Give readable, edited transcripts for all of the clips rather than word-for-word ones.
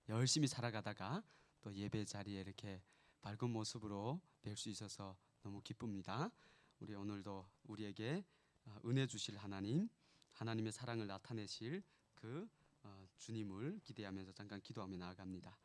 열심히 살아가다가 또 예배 자리에 이렇게 밝은 모습으로 뵐 수 있어서 너무 기쁩니다. 우리 오늘도 우리에게 은혜 주실 하나님, 하나님의 사랑을 나타내실 그 주님을 기대하면서 잠깐 기도하며 나아갑니다.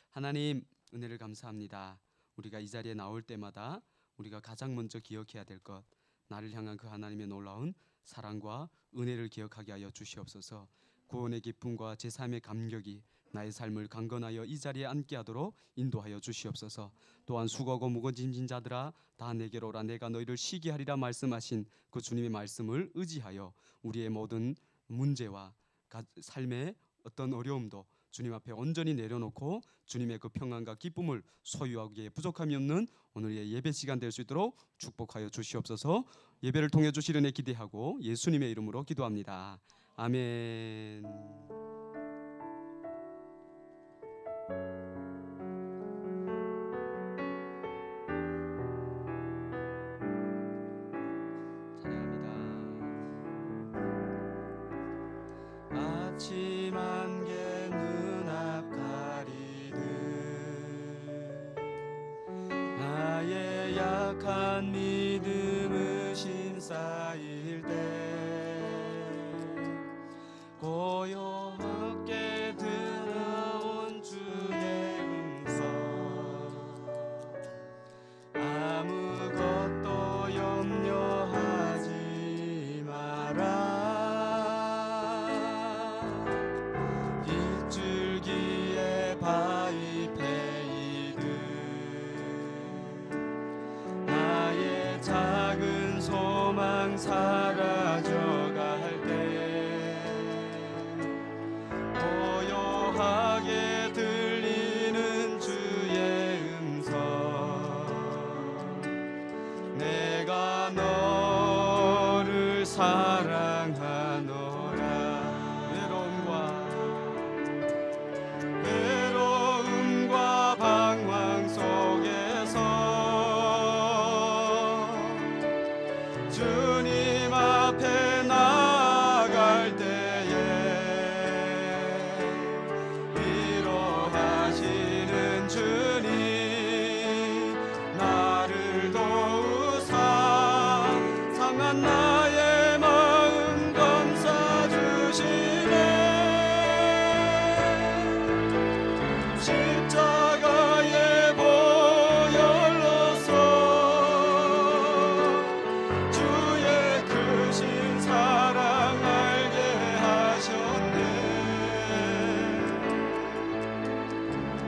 하나님, 은혜를 감사합니다. 우리가 이 자리에 나올 때마다 우리가 가장 먼저 기억해야 될 것, 나를 향한 그 하나님의 놀라운 사랑과 은혜를 기억하게 하여 주시옵소서. 구원의 기쁨과 제3의 감격이 나의 삶을 강건하여 이 자리에 앉게 하도록 인도하여 주시옵소서. 또한 수고하고 무거워진 자들아 다 내게로 오라, 내가 너희를 쉬게 하리라 말씀하신 그 주님의 말씀을 의지하여 우리의 모든 문제와 삶의 어떤 어려움도 주님 앞에 온전히 내려놓고 주님의 그 평안과 기쁨을 소유하기에 부족함이 없는 오늘의 예배 시간 될 수 있도록 축복하여 주시옵소서. 예배를 통해 주실 은혜 기대하고 예수님의 이름으로 기도합니다. 아멘. 아침 안개 눈앞 가리듯 나의 약한 믿음을 심쌓일 때 고요하게 들어온 주의 음성, 아무것도 염려하지 마라. 빗줄기에 바위 패이듯 나의 작은 소망 사라져갈 때 고요하게 들리는 주의 음성, 내가 너를 사랑하노라. 외로움과 방황 속에서 주님 앞에 나아갈 때에 위로하시는 주님, 나를 도우사 상한 나의 마음 감싸 주시네. 십자가의 보혈로서 주의 크신 사랑 알게 하셨네.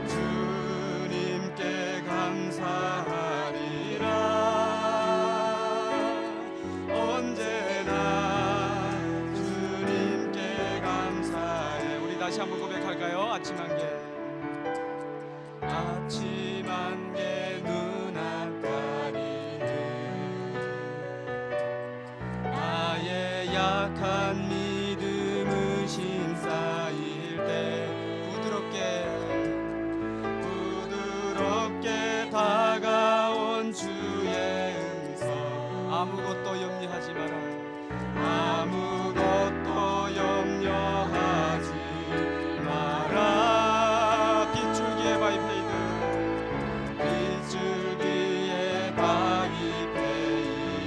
주님께 감사하리라. 언제나 주님께 감사해. 우리 다시 한번 고백할까요? 아침 안개, 아침 안개 눈앞 가리듯 나의 약한 믿음을 심쌓일 때 부드럽게 다가온 주의 음성, 아무것도 염려하지 마라. 아무것도 염려하지 마라. 빗줄기에 바위 패이듯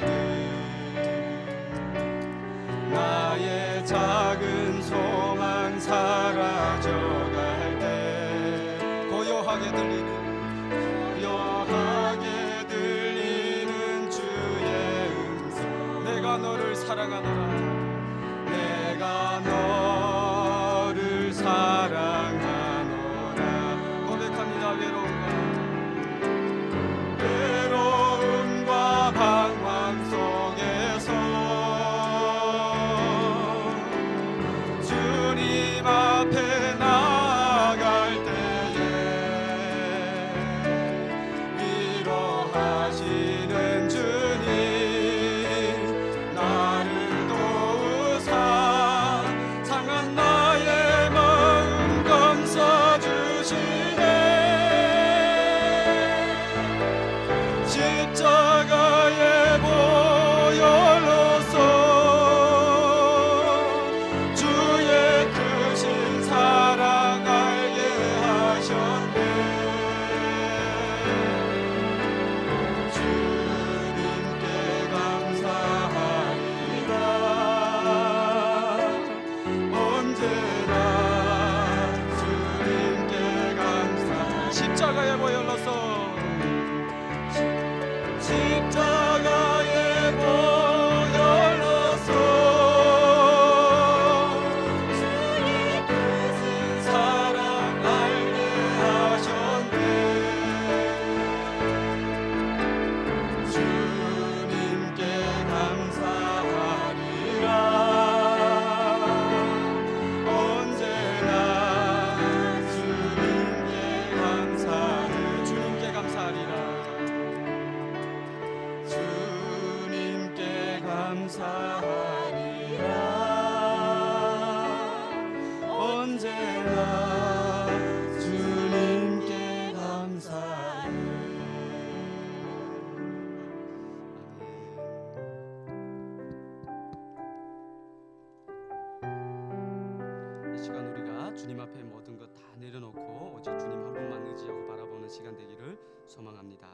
나의 작은 소망 사라져갈 때 고요하게 들리는 주의 음성, 내가 너를 사랑하노라. 내가 너를 사랑하노라. 고백합니다. 외로움과 방황 속에서 주님 앞에 나아갈 때에 위로하시는 주님, 나를 내려놓고 오직 주님 한 분만 의지하고 바라보는 시간 되기를 소망합니다.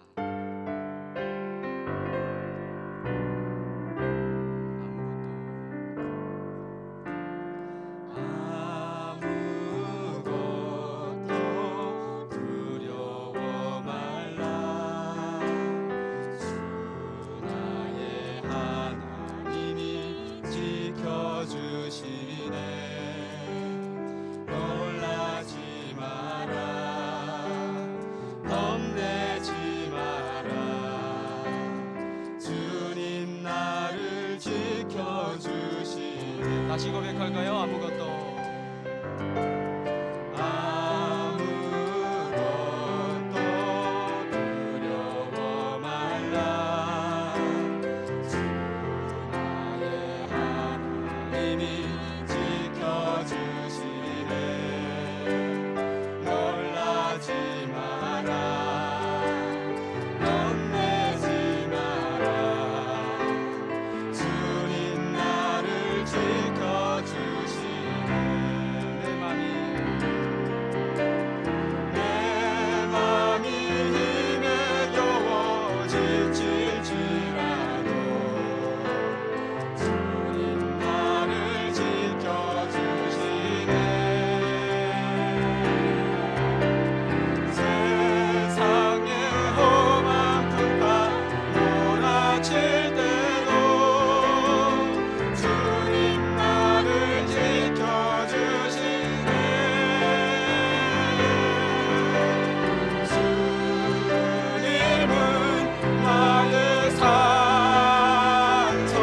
다시 고백할까요? 아무것도 두려워 말라. 주 나의 하나님이 지켜주시네. 놀라지 마라. 겁내지 마라. 주님 나를 지켜주시네. 내 맘이 힘에 겨워 지칠지라도 주님 나를 지켜주시네. 세상의 험한 풍파 몰아칠 때도 주님 나를 지켜주시네. 주님은 나의 산성,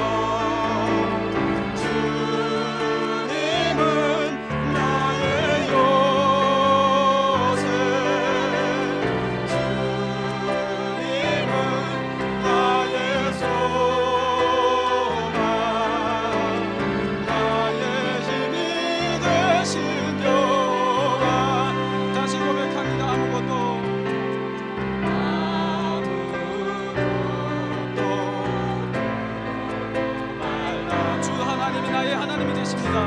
주님은 나의 요새, 주님은 나의 소망, 나의 힘이 되신 여호와. 다시 고백합니다. 아무것도 말라. 주 하나님이 나의 하나님이 되십니다.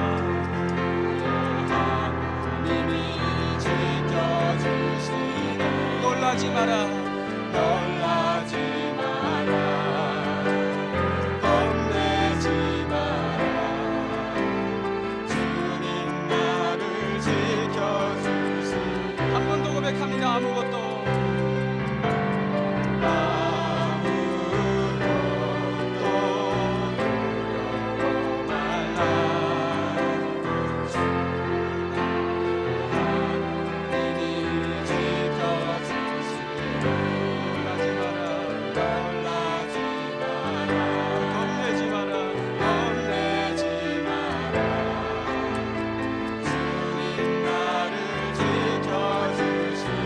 하나님이 지켜주시네. 놀라지 마라. 놀라지 마라. 겁내지 마라. 주님 나를 지켜주시네. 한 번 더 고백합니다. 아무것도 두려워 말라. 주 하나님이 지켜주시네. 놀라지 마라. 놀라지 마라. 겁내지 마라. 겁내지 마라. 주님 나를 지켜주시네.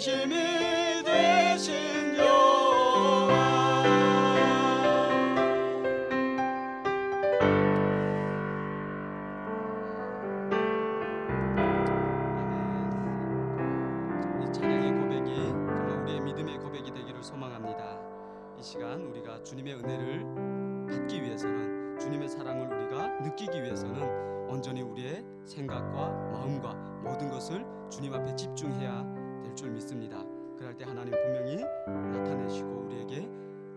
힘이 되신 여호와. 아멘. 이 찬양의 고백이 정말 우리의 믿음의 고백이 되기를 소망합니다. 이 시간 우리가 주님의 은혜를 받기 위해서는, 주님의 사랑을 우리가 느끼기 위해서는 온전히 우리의 생각과 마음과 모든 것을 주님 앞에 집중해야 될 줄 믿습니다. 그럴 때 하나님 분명히 나타내시고 우리에게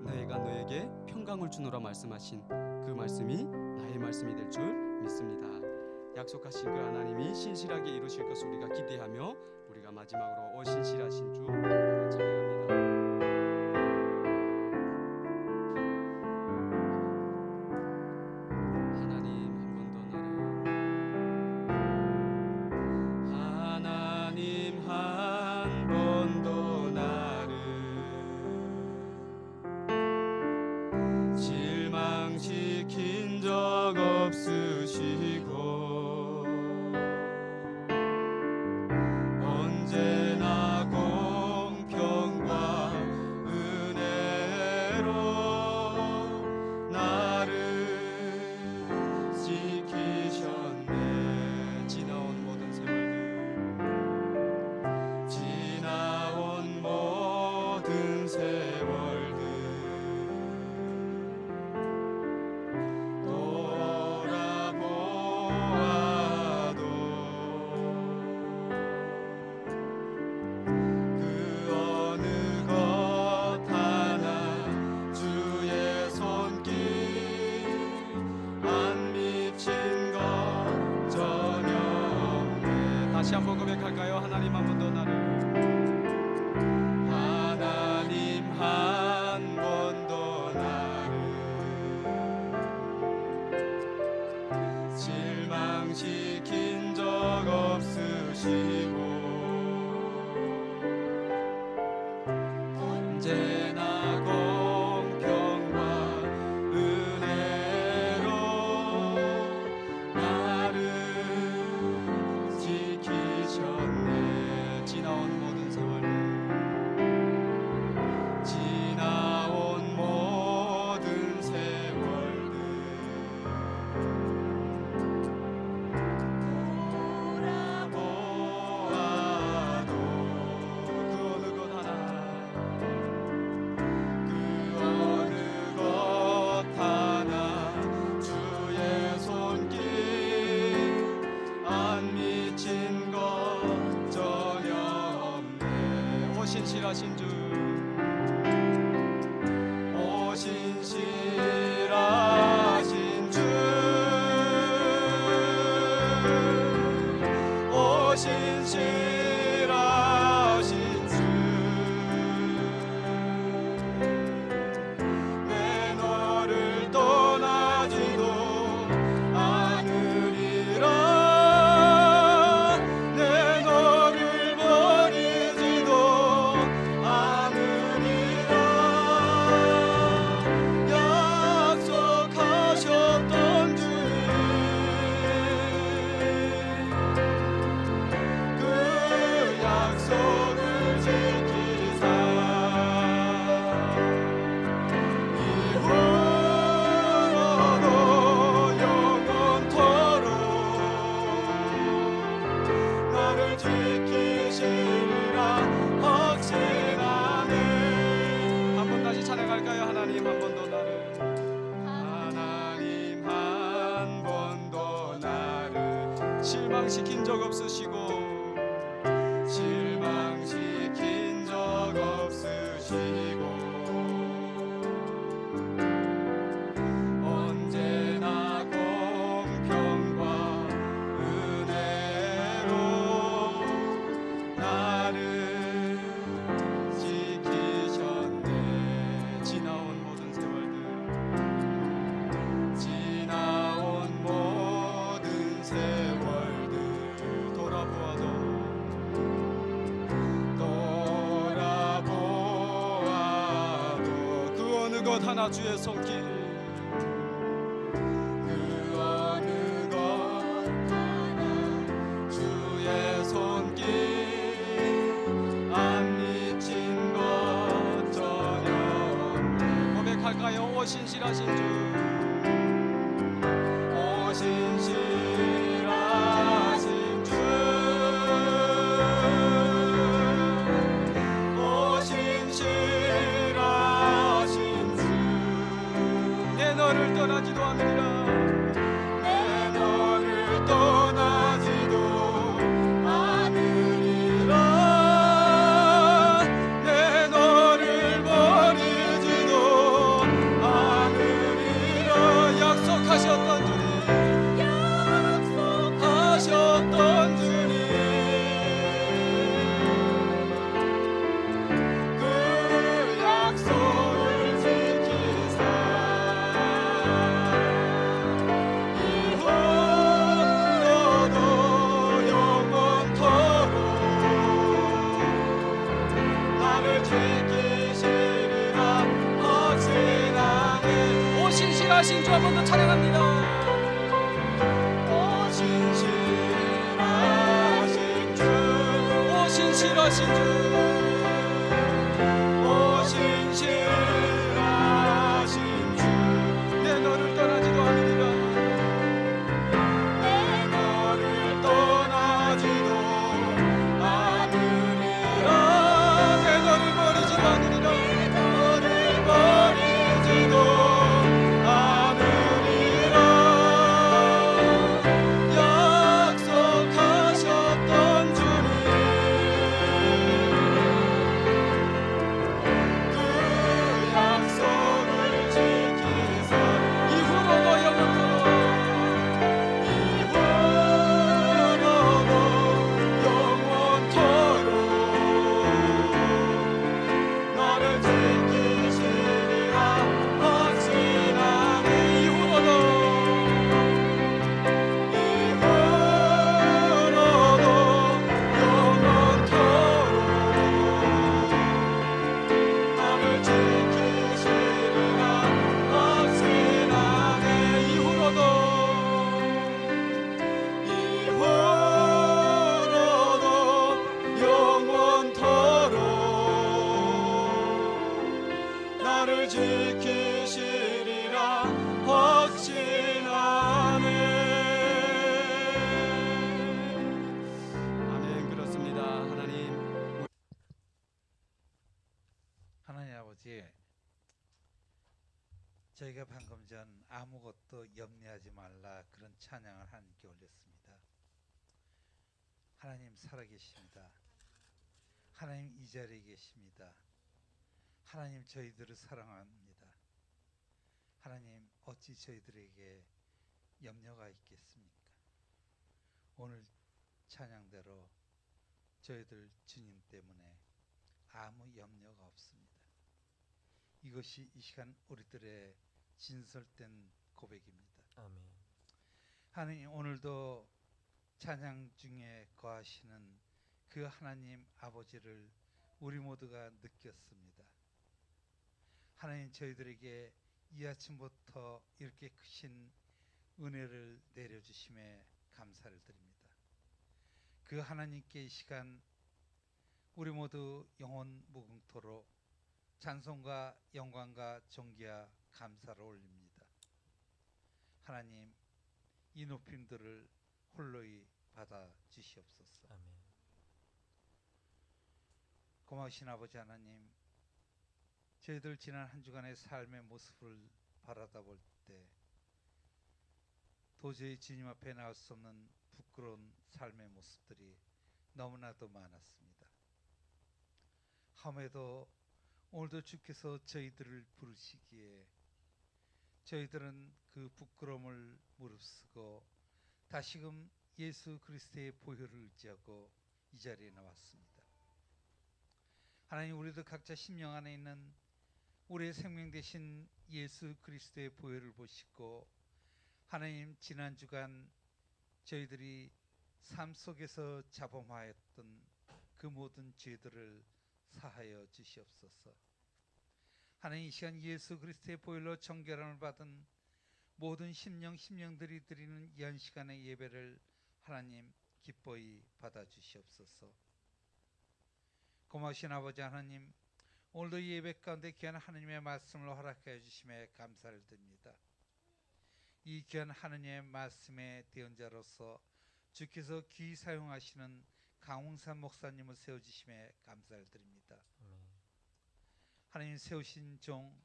내가 너에게 평강을 주노라 말씀하신 그 말씀이 나의 말씀이 될 줄 믿습니다. 약속하신 그 하나님이 신실하게 이루실 것을 우리가 기대하며 우리가 마지막으로 오 신실하신 주 한번 찬양합니다. 다시 한번 고백할까요? 하나님 한 번 더 나를, 하나님 한 번 더 나를 실망시킨 적 없으시고 언제나 공평과 은혜로 나를 지키셨네. 지나온 모든 세월들, 지나온 모든 세월들 돌아보아도 그 어느 것 하나, 그 어느 것 하나 주의 손길 안 미친 것 전혀 없네. 오 신실하신 주, 오 신실하신 주, 오 신실하신 주, 내 너를 떠나지도 않으리라, 내 너를 버리지도 않으리라. 약속하셨던 주님, 그 약속을 지키사 이후로도 영원토록 나를 지키시리라 확신하네. 한 번 다시 찬양할까요? 하나님 한 번 더 나를, 하나님 한 번 더 나를 실망시킨 적 없으시고 실망시킨 적 없으시고 언제나 공평과 은혜로 나를 지키셨네. 지나온 모든 세월들, 지나온 모든 세월들 돌아보아도 그 어느 것 하나 주의 손길, 그 어느 것 하나 주의 손길 안 신실하신 주, 오 신실하신 주, 오 신실하신 주, 내 너를 떠나지도 않으리라. 내 너를 떠나지도 않으리라. 내 너를 버리지도 않으리라. 약속하셨던 주님, 약속하셨던 주님, 그 약속을 지키사 이후로도 영원토록 나를 지키시리라 확신하네. 오 신실하신 주 한 번 더 찬양합니다. 오 신실하신 주, 오 신실하신 주, 오 신실하신 주, 내 너를 떠나지도 않으리라. 내 너를 떠나지도 않으리라. 내 너를 버리지도 않으리라. 너를 버리지도 않으리라. 약속하셨던 주님, 그 약속을 지키사 이후로도 영원토록 이후로도 영원토록 나를 지키시리라 확신하네. 이후로도 이후로도 영원토록 나를 지키시리라 확신하네. 이후로도 영원토록 나를 지키시리라 확신하네. 아멘. 그렇습니다. 하나님, 하나님 아버지, 저희가 방금 전 아무것도 염려하지 말라 그런 찬양을 하나님께 올렸습니다. 하나님 살아계십니다. 하나님 이 자리에 계십니다. 하나님 저희들을 사랑합니다. 하나님 어찌 저희들에게 염려가 있겠습니까? 오늘 찬양대로 저희들 주님 때문에 아무 염려가 없습니다. 이것이 이 시간 우리들의 진설된 고백입니다. 아멘. 하나님, 오늘도 찬양 중에 거하시는 그 하나님 아버지를 우리 모두가 느꼈습니다. 하나님, 저희들에게 이 아침부터 이렇게 크신 은혜를 내려주심에 감사를 드립니다. 그 하나님께 이 시간 우리 모두 영원 무궁토록 찬송과 영광과 존귀와 감사를 올립니다. 하나님, 이 높임들을 홀로이 받아 주시옵소서. 아멘. 고마우신 아버지 하나님, 저희들 지난 한 주간의 삶의 모습을 바라다 볼 때 도저히 주님 앞에 나올 수 없는 부끄러운 삶의 모습들이 너무나도 많았습니다. 함에도 오늘도 주께서 저희들을 부르시기에 저희들은 그 부끄러움을 무릅쓰고 다시금 예수 그리스도의 보혈을 의지하고 이 자리에 나왔습니다. 하나님, 우리도 각자 심령 안에 있는 우리의 생명 되신 예수 그리스도의 보혈을 보시고 하나님, 지난 주간 저희들이 삶 속에서 자범하였던 그 모든 죄들을 사하여 주시옵소서. 하나님, 이 시간 예수 그리스도의 보혈로 정결함을 받은 모든 심령들이 드리는 이 시간의 예배를 하나님 기뻐히 받아 주시옵소서. 고마우신 아버지 하나님, 오늘도 예배 가운데 귀한 하느님의 말씀을 허락해 주심에 감사를 드립니다. 이 귀한 하느님의 말씀의 대언자로서 주께서 귀히 사용하시는 강홍산 목사님을 세워주심에 감사를 드립니다. 하나님 세우신 종,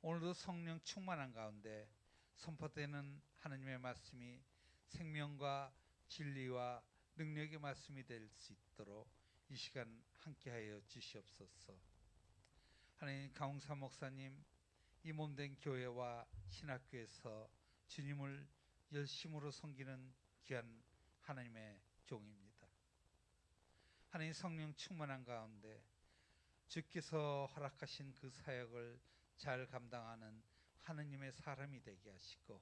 오늘도 성령 충만한 가운데 선포되는 하나님의 말씀이 생명과 진리와 능력의 말씀이 될 수 있도록 이 시간 함께하여 주시옵소서. 하나님, 강홍산 목사님, 이 몸된 교회와 신학교에서 주님을 열심으로 섬기는 귀한 하나님의 종입니다. 하나님, 성령 충만한 가운데 주께서 허락하신 그 사역을 잘 감당하는 하느님의 사람이 되게 하시고,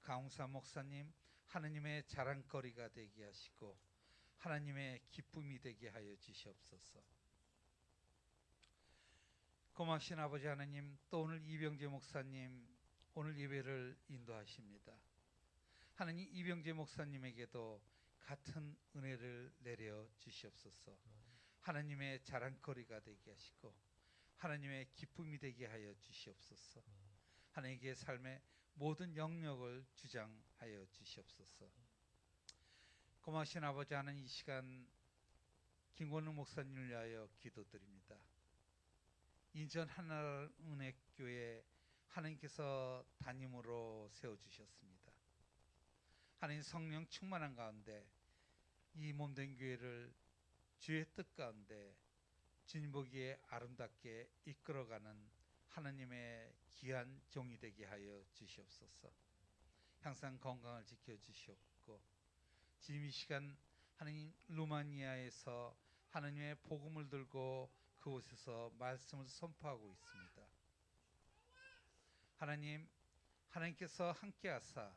강홍산 목사님 하느님의 자랑거리가 되게 하시고 하나님의 기쁨이 되게 하여 주시옵소서. 고마우신 아버지 하나님, 또 오늘 이병재 목사님 오늘 예배를 인도하십니다. 하나님, 이병재 목사님에게도 같은 은혜를 내려 주시옵소서. 하나님의 자랑거리가 되게 하시고 하나님의 기쁨이 되게 하여 주시옵소서. 하나님의 삶의 모든 영역을 주장하여 주시옵소서. 고마우신 아버지 하나님, 이 시간 김권우 목사님을 위하여 기도드립니다. 인천 하나은혜교회 하나님께서 담임으로 세워주셨습니다. 하나님, 성령 충만한 가운데 이 몸된 교회를 주의 뜻 가운데 주님 보기에 아름답게 이끌어가는 하나님의 귀한 종이 되게 하여 주시옵소서. 항상 건강을 지켜주시옵고, 지금 이 시간 하나님 루마니아에서 하나님의 복음을 들고 그곳에서 말씀을 선포하고 있습니다. 하나님, 하나님께서 함께하사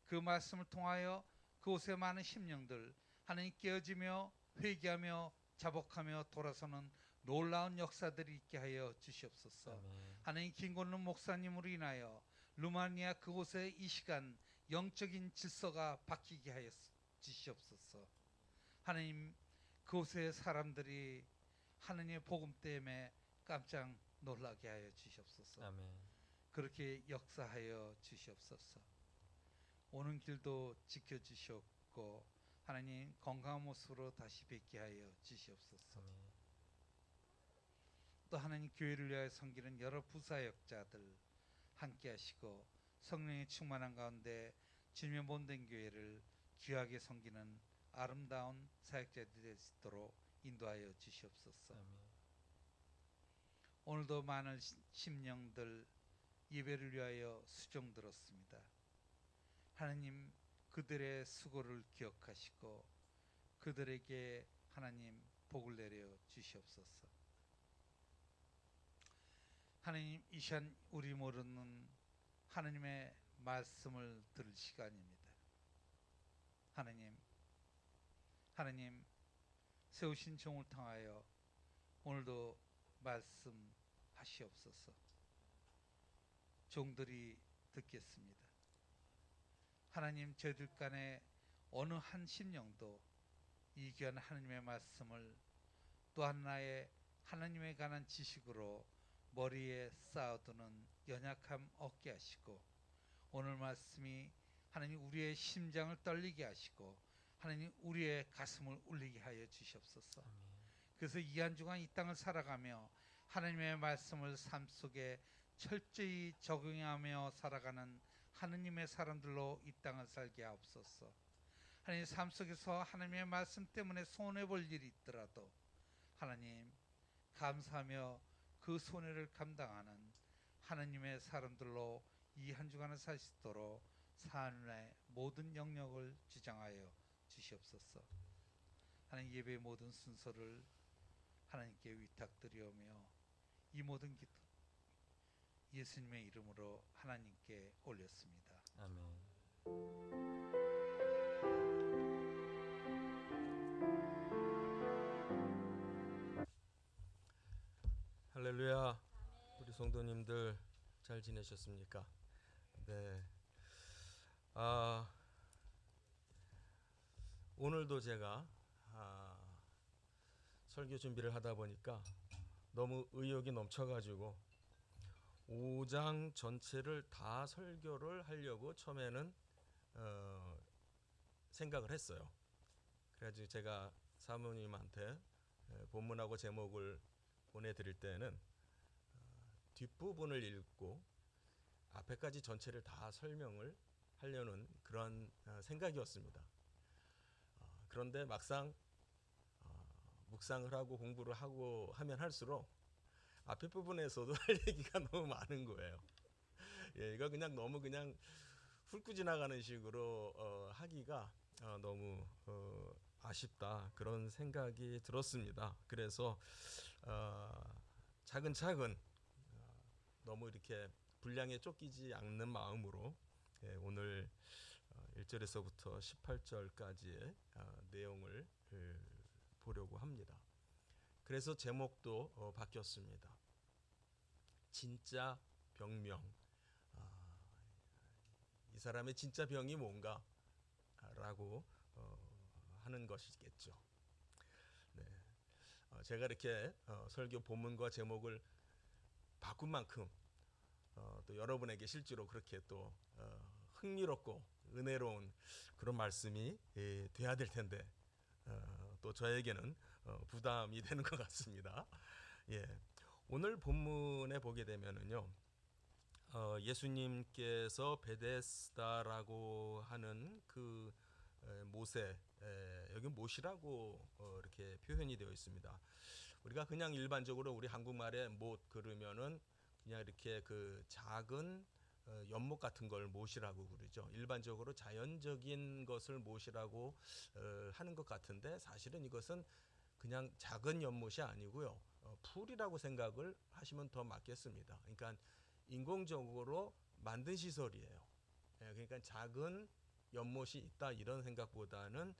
그 말씀을 통하여 그곳에 많은 심령들 하나님 깨어지며 회개하며 자복하며 돌아서는 놀라운 역사들이 있게 하여 주시옵소서. 아멘. 하나님, 김건우 목사님으로 인하여 루마니아 그곳에 이 시간 영적인 질서가 바뀌게 하여 주시옵소서. 하나님, 그곳의 사람들이 하나님의 복음 때문에 깜짝 놀라게 하여 주시옵소서. 아멘. 그렇게 역사하여 주시옵소서. 오는 길도 지켜주시옵고 하나님, 건강한 모습으로 다시 뵙게 하여 주시옵소서. 아멘. 또 하나님, 교회를 위하여 섬기는 여러 부사역자들 함께 하시고 성령의 충만한 가운데 주님의 몸된 교회를 귀하게 섬기는 아름다운 사역자들이 될 수 있도록 인도하여 주시옵소서. 아멘. 오늘도 많은 심령들 예배를 위하여 수종 들었습니다. 하나님, 그들의 수고를 기억하시고 그들에게 하나님 복을 내려 주시옵소서. 하나님, 이 시간 우리 모르는 하나님의 말씀을 들을 시간입니다. 하나님 세우신 종을 통하여 오늘도 말씀하시옵소서. 종들이 듣겠습니다. 하나님, 저희들 간에 어느 한 심령도 이 귀한 하나님의 말씀을 또 하나의 하나님에 관한 지식으로 머리에 쌓아두는 연약함 없게 하시고, 오늘 말씀이 하나님 우리의 심장을 떨리게 하시고 하나님 우리의 가슴을 울리게 하여 주시옵소서. 아멘. 그래서 이 한 주간 이 땅을 살아가며 하나님의 말씀을 삶 속에 철저히 적용하며 살아가는 하느님의 사람들로 이 땅을 살게 하옵소서. 하나님, 삶 속에서 하나님의 말씀 때문에 손해볼 일이 있더라도 하나님 감사하며 그 손해를 감당하는 하나님의 사람들로 이 한 주간을 살 수 있도록 삶의 모든 영역을 주장하여 주시옵소서. 하나님, 예배의 모든 순서를 하나님께 위탁드리오며 이 모든 기도 예수님의 이름으로 하나님께 올렸습니다. 아멘. 할렐루야. 우리 성도님들 잘 지내셨습니까? 네. 오늘도 제가 설교 준비를 하다 보니까 너무 의욕이 넘쳐가지고 5장 전체를 다 설교를 하려고 처음에는 생각을 했어요. 그래가지고 제가 사모님한테 본문하고 제목을 보내드릴 때는 뒷부분을 읽고 앞에까지 전체를 다 설명을 하려는 그런 생각이었습니다. 그런데 막상 묵상을 하고 공부를 하고 하면 할수록 앞에 부분에서도 할 얘기가 너무 많은 거예요. 예, 이거 그냥 너무 그냥 훑고 지나가는 식으로 하기가 너무 아쉽다 그런 생각이 들었습니다. 그래서 차근차근 너무 이렇게 분량에 쫓기지 않는 마음으로 오늘 1절에서부터 18절까지의 내용을 보려고 합니다. 그래서 제목도 바뀌었습니다. 진짜 병명. 이 사람의 진짜 병이 뭔가? 라고 하는 것이겠죠. 네. 제가 이렇게 설교 본문과 제목을 바꾼 만큼 또 여러분에게 실제로 그렇게 또 흥미롭고 은혜로운 그런 말씀이 돼야 될 텐데 또 저에게는 부담이 되는 것 같습니다. 예, 오늘 본문에 보게 되면은요, 예수님께서 베데스다라고 하는 그 못에 여기 못이라고 이렇게 표현이 되어 있습니다. 우리가 그냥 일반적으로 우리 한국말에 못 그러면은 그냥 이렇게 그 작은 연못 같은 걸 못이라고 그러죠. 일반적으로 자연적인 것을 못이라고 하는 것 같은데 사실은 이것은 그냥 작은 연못이 아니고요. 풀이라고 생각을 하시면 더 맞겠습니다. 그러니까 인공적으로 만든 시설이에요. 그러니까 작은 연못이 있다 이런 생각보다는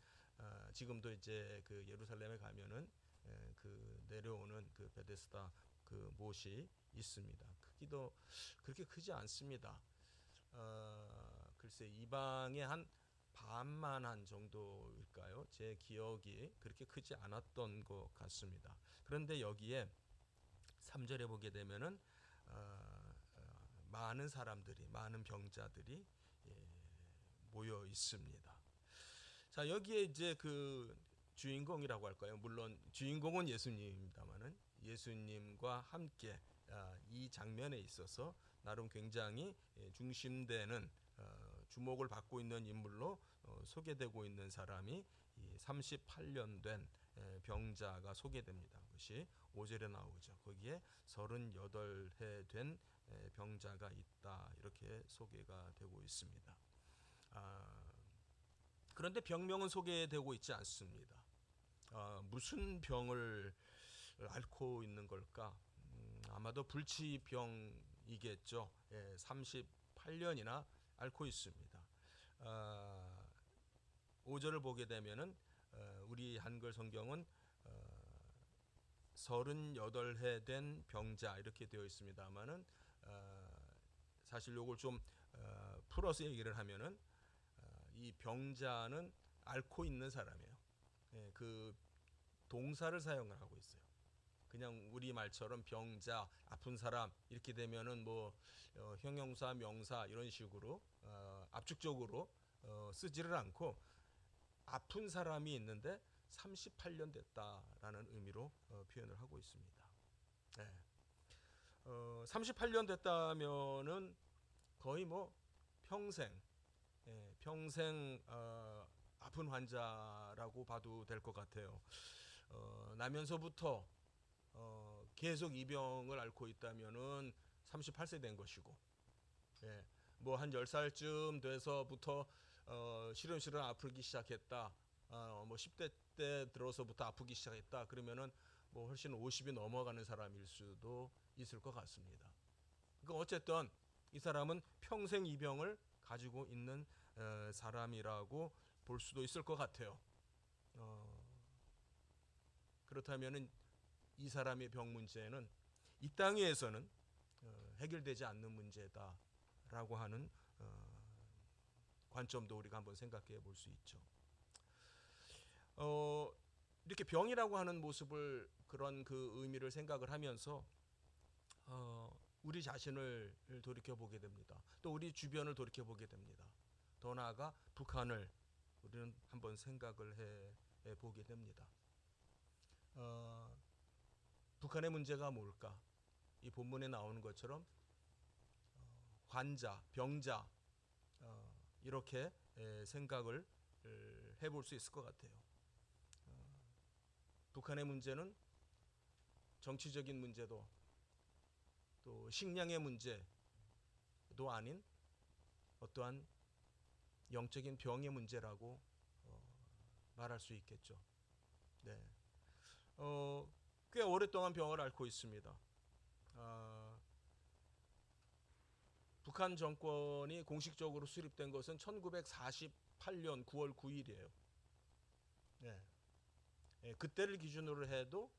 지금도 이제 그 예루살렘에 가면은 그 내려오는 그 베데스다 그 못이 있습니다. 크기도 그렇게 크지 않습니다. 글쎄 이방의 한 반만한 정도일까요? 제 기억이 그렇게 크지 않았던 것 같습니다. 그런데 여기에 3절에 보게 되면은 많은 사람들이, 많은 병자들이 모여 있습니다. 자, 여기에 이제 그 주인공이라고 할까요? 물론 주인공은 예수님입니다만은 예수님과 함께 이 장면에 있어서 나름 굉장히 중심되는 주목을 받고 있는 인물로 소개되고 있는 사람이 38년 된 병자가 소개됩니다. 그것이 5절에 나오죠. 거기에 38해 된 병자가 있다 이렇게 소개가 되고 있습니다. 그런데 병명은 소개되고 있지 않습니다. 무슨 병을 앓고 있는 걸까? 아마도 불치병이겠죠. 38년이나 앓고 있습니다. 5절을 보게 되면은 우리 한글 성경은 38해 된 병자 이렇게 되어 있습니다만은 사실 요걸 좀 풀어서 얘기를 하면은 이 병자는 앓고 있는 사람이에요. 그 동사를 사용을 하고 있어요. 그냥 우리 말처럼 병자, 아픈 사람 이렇게 되면은 뭐 형용사, 명사 이런 식으로 압축적으로 쓰지를 않고 아픈 사람이 있는데 38년 됐다라는 의미로 표현을 하고 있습니다. 38년 됐다면은 거의 뭐 평생 아픈 환자라고 봐도 될 것 같아요. 나면서부터 계속 이 병을 앓고 있다면은 38세 된 것이고, 뭐 한 10살쯤 돼서부터 시름시름 아프기 시작했다. 뭐 10대 때 들어서부터 아프기 시작했다. 그러면은 뭐 훨씬 50이 넘어가는 사람일 수도 있을 것 같습니다. 그러니까 어쨌든 이 사람은 평생 이 병을 가지고 있는 사람이라고 볼 수도 있을 것 같아요. 그렇다면은 이 사람의 병 문제는 이 땅에서는 해결되지 않는 문제다라고 하는 관점도 우리가 한번 생각해 볼 수 있죠. 이렇게 병이라고 하는 모습을 그런 그 의미를 생각을 하면서 우리 자신을 돌이켜 보게 됩니다. 또 우리 주변을 돌이켜 보게 됩니다. 더 나아가 북한을 우리는 한번 생각을 해 보게 됩니다. 북한의 문제가 뭘까? 이 본문에 나오는 것처럼 환자, 병자 이렇게 생각을 해볼 수 있을 것 같아요. 북한의 문제는 정치적인 문제도 또 식량의 문제도 아닌 어떠한 영적인 병의 문제라고 말할 수 있겠죠. 네. 꽤 오랫동안 병을 앓고 있습니다. 북한 정권이 공식적으로 수립된 것은 1948년 9월 9일이에요. 네. 그때를 기준으로 해도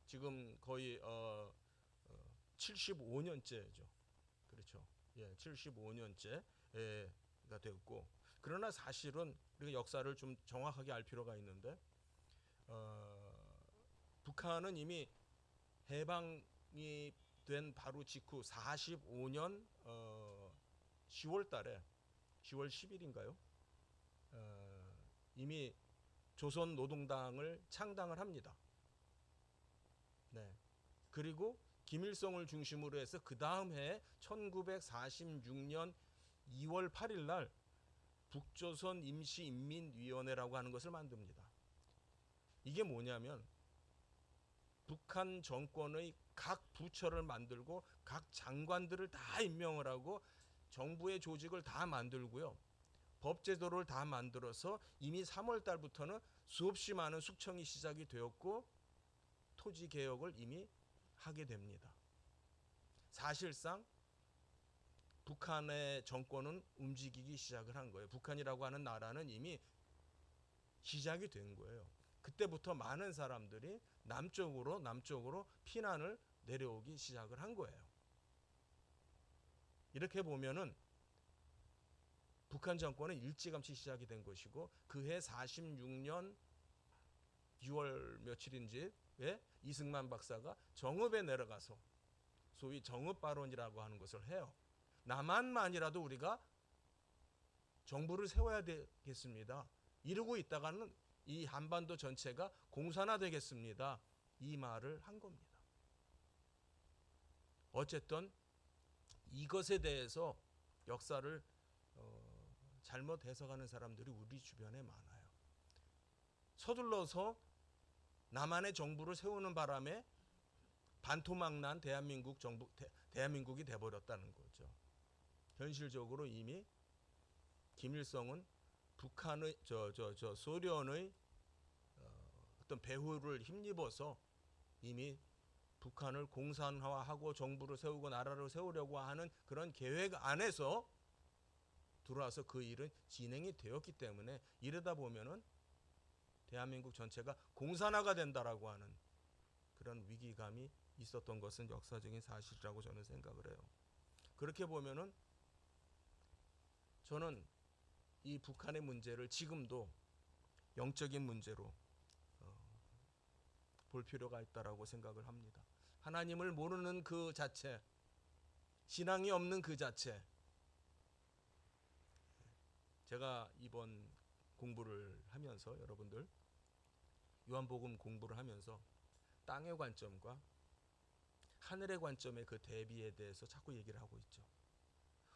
지금 거의 75년째죠. 그렇죠. 75년째가 되었고, 그러나 사실은 우리가 역사를 좀 정확하게 알 필요가 있는데, 북한은 이미 해방이 된 바로 직후 45년 10월 달에 10월 10일인가요? 이미 조선노동당을 창당을 합니다. 네. 그리고 김일성을 중심으로 해서 그 다음 해 1946년 2월 8일 날 북조선 임시인민위원회라고 하는 것을 만듭니다. 이게 뭐냐면 북한 정권의 각 부처를 만들고 각 장관들을 다 임명을 하고 정부의 조직을 다 만들고요. 법제도를 다 만들어서 이미 3월 달부터는 수없이 많은 숙청이 시작이 되었고 토지 개혁을 이미 하게 됩니다. 사실상 북한의 정권은 움직이기 시작을 한 거예요. 북한이라고 하는 나라는 이미 시작이 된 거예요. 그때부터 많은 사람들이 남쪽으로 피난을 내려오기 시작을 한 거예요. 이렇게 보면은 북한 정권은 일찌감치 시작이 된 것이고 그해 46년 6월 며칠인지에 이승만 박사가 정읍에 내려가서 소위 정읍발언이라고 하는 것을 해요. 남한만이라도 우리가 정부를 세워야 되겠습니다. 이러고 있다가는 이 한반도 전체가 공산화되겠습니다. 이 말을 한 겁니다. 어쨌든 이것에 대해서 역사를 잘못 해석하는 사람들이 우리 주변에 많아요. 서둘러서 남한의 정부를 세우는 바람에 반토막난 대한민국이 돼버렸다는 거죠. 현실적으로 이미 김일성은 북한의 소련의 어떤 배후를 힘입어서 이미 북한을 공산화하고 정부를 세우고 나라를 세우려고 하는 그런 계획 안에서 들어와서 그 일은 진행이 되었기 때문에 이러다 보면은 대한민국 전체가 공산화가 된다라고 하는 그런 위기감이 있었던 것은 역사적인 사실이라고 저는 생각을 해요. 그렇게 보면은 저는 이 북한의 문제를 지금도 영적인 문제로 볼 필요가 있다라고 생각을 합니다. 하나님을 모르는 그 자체, 신앙이 없는 그 자체. 제가 이번 공부를 하면서 여러분들 요한복음 공부를 하면서 땅의 관점과 하늘의 관점의 그 대비에 대해서 자꾸 얘기를 하고 있죠.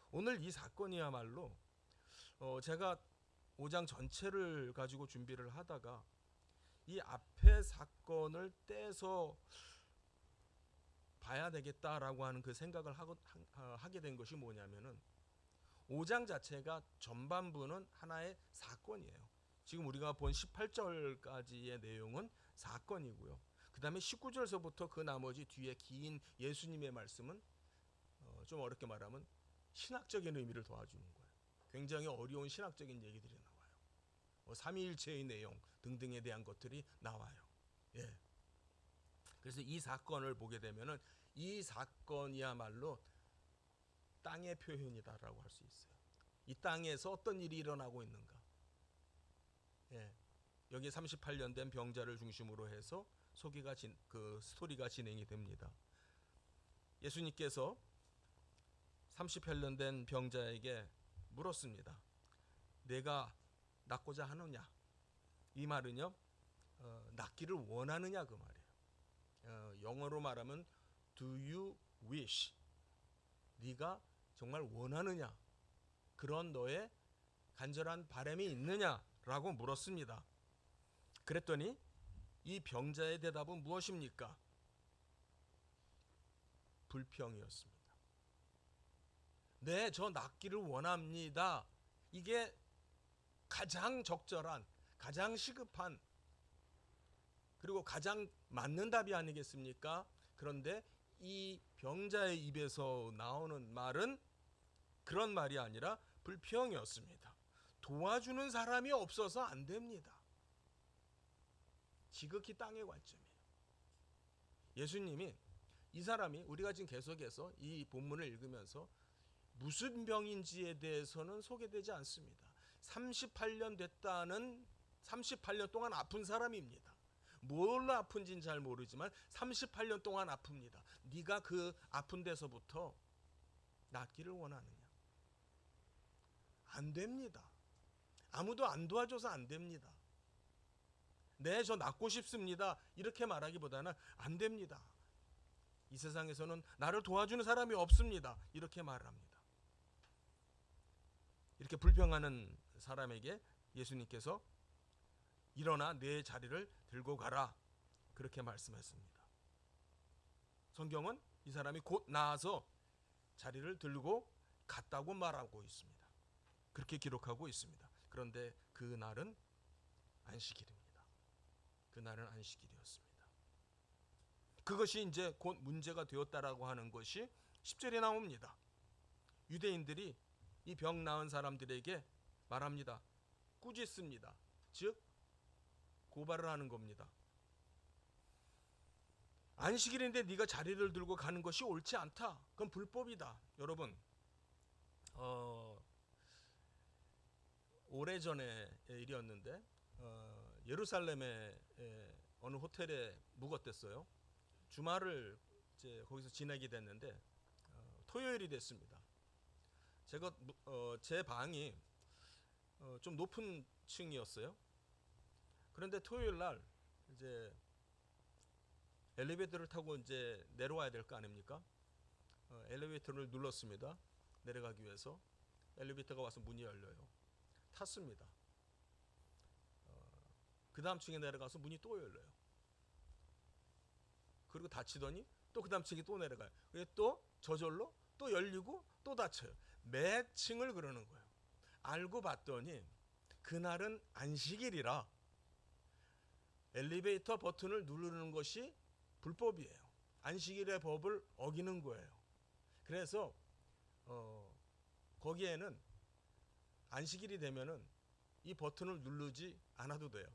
오늘 이 사건이야말로 제가 5장 전체를 가지고 준비를 하다가 이 앞에 사건을 떼서 봐야 되겠다라고 하는 그 생각을 하게 된 것이 뭐냐면은 5장 자체가 전반부는 하나의 사건이에요. 지금 우리가 본 18절까지의 내용은 사건이고요. 그 다음에 19절서부터 그 나머지 뒤에 긴 예수님의 말씀은 좀 어렵게 말하면 신학적인 의미를 도와주는 거예요. 굉장히 어려운 신학적인 얘기들이 나와요. 삼위일체의 내용 등등에 대한 것들이 나와요. 예. 그래서 이 사건을 보게 되면은 이 사건이야말로 땅의 표현이다라고 할 수 있어요. 이 땅에서 어떤 일이 일어나고 있는가. 예. 여기 38년 된 병자를 중심으로 해서 그 스토리가 진행이 됩니다. 예수님께서 38년 된 병자에게 물었습니다. 내가 낫고자 하느냐? 이 말은요, 낫기를 원하느냐 그 말이에요. 영어로 말하면 Do you wish? 네가 정말 원하느냐? 그런 너의 간절한 바람이 있느냐라고 물었습니다. 그랬더니 이 병자의 대답은 무엇입니까? 불평이었습니다. 네, 저 낫기를 원합니다. 이게 가장 적절한, 가장 시급한, 그리고 가장 맞는 답이 아니겠습니까? 그런데 이 병자의 입에서 나오는 말은 그런 말이 아니라 불평이었습니다. 도와주는 사람이 없어서 안 됩니다. 지극히 땅의 관점이에요. 예수님이 이 사람이, 우리가 지금 계속해서 이 본문을 읽으면서 무슨 병인지에 대해서는 소개되지 않습니다. 38년 됐다는, 38년 동안 아픈 사람입니다. 뭘로 아픈지는 잘 모르지만 38년 동안 아픕니다. 네가 그 아픈 데서부터 낫기를 원하느냐? 안 됩니다. 아무도 안 도와줘서 안 됩니다. 네, 저 낫고 싶습니다. 이렇게 말하기보다는 안 됩니다. 이 세상에서는 나를 도와주는 사람이 없습니다. 이렇게 말합니다. 이렇게 불평하는 사람에게 예수님께서 일어나 내 자리를 들고 가라, 그렇게 말씀했습니다. 성경은 이 사람이 곧 나아서 자리를 들고 갔다고 말하고 있습니다. 그렇게 기록하고 있습니다. 그런데 그날은 안식일입니다. 그날은 안식일이었습니다. 그것이 이제 곧 문제가 되었다라고 하는 것이 10절에 나옵니다. 유대인들이 이 병 나은 사람들에게 말합니다. 꾸짖습니다. 즉 고발을 하는 겁니다. 안식일인데 네가 자리를 들고 가는 것이 옳지 않다. 그건 불법이다. 여러분, 오래전의 일이었는데 예루살렘의 어느 호텔에 묵었댔어요. 주말을 이제 거기서 지내게 됐는데 토요일이 됐습니다. 제가 제 방이 좀 높은 층이었어요. 그런데 토요일 날 이제 엘리베이터를 타고 이제 내려와야 될 거 아닙니까? 엘리베이터를 눌렀습니다. 내려가기 위해서. 엘리베이터가 와서 문이 열려요. 탔습니다. 그 다음 층에 내려가서 문이 또 열려요. 그리고 닫히더니 또 그 다음 층에 또 내려가요. 또 저절로 또 열리고 또 닫혀요. 매 층을 그러는 거예요. 알고 봤더니 그날은 안식일이라 엘리베이터 버튼을 누르는 것이 불법이에요. 안식일의 법을 어기는 거예요. 그래서 거기에는 안식일이 되면은 이 버튼을 누르지 않아도 돼요.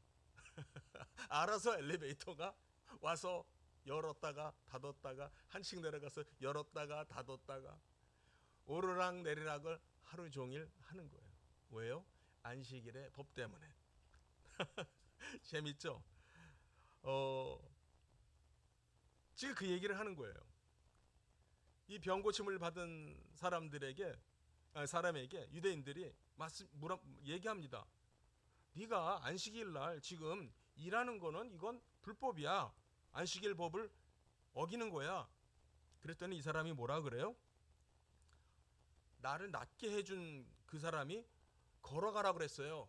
알아서 엘리베이터가 와서 열었다가 닫았다가 한 층 내려가서 열었다가 닫았다가 오르락 내리락을 하루 종일 하는 거예요. 왜요? 안식일의 법 때문에. 재밌죠? 지금 그 얘기를 하는 거예요. 이 병 고침을 받은 사람에게 유대인들이 얘기합니다. 네가 안식일 날 지금 일하는 거는 이건 불법이야. 안식일 법을 어기는 거야. 그랬더니 이 사람이 뭐라 그래요? 나를 낫게 해준 그 사람이 걸어가라 그랬어요.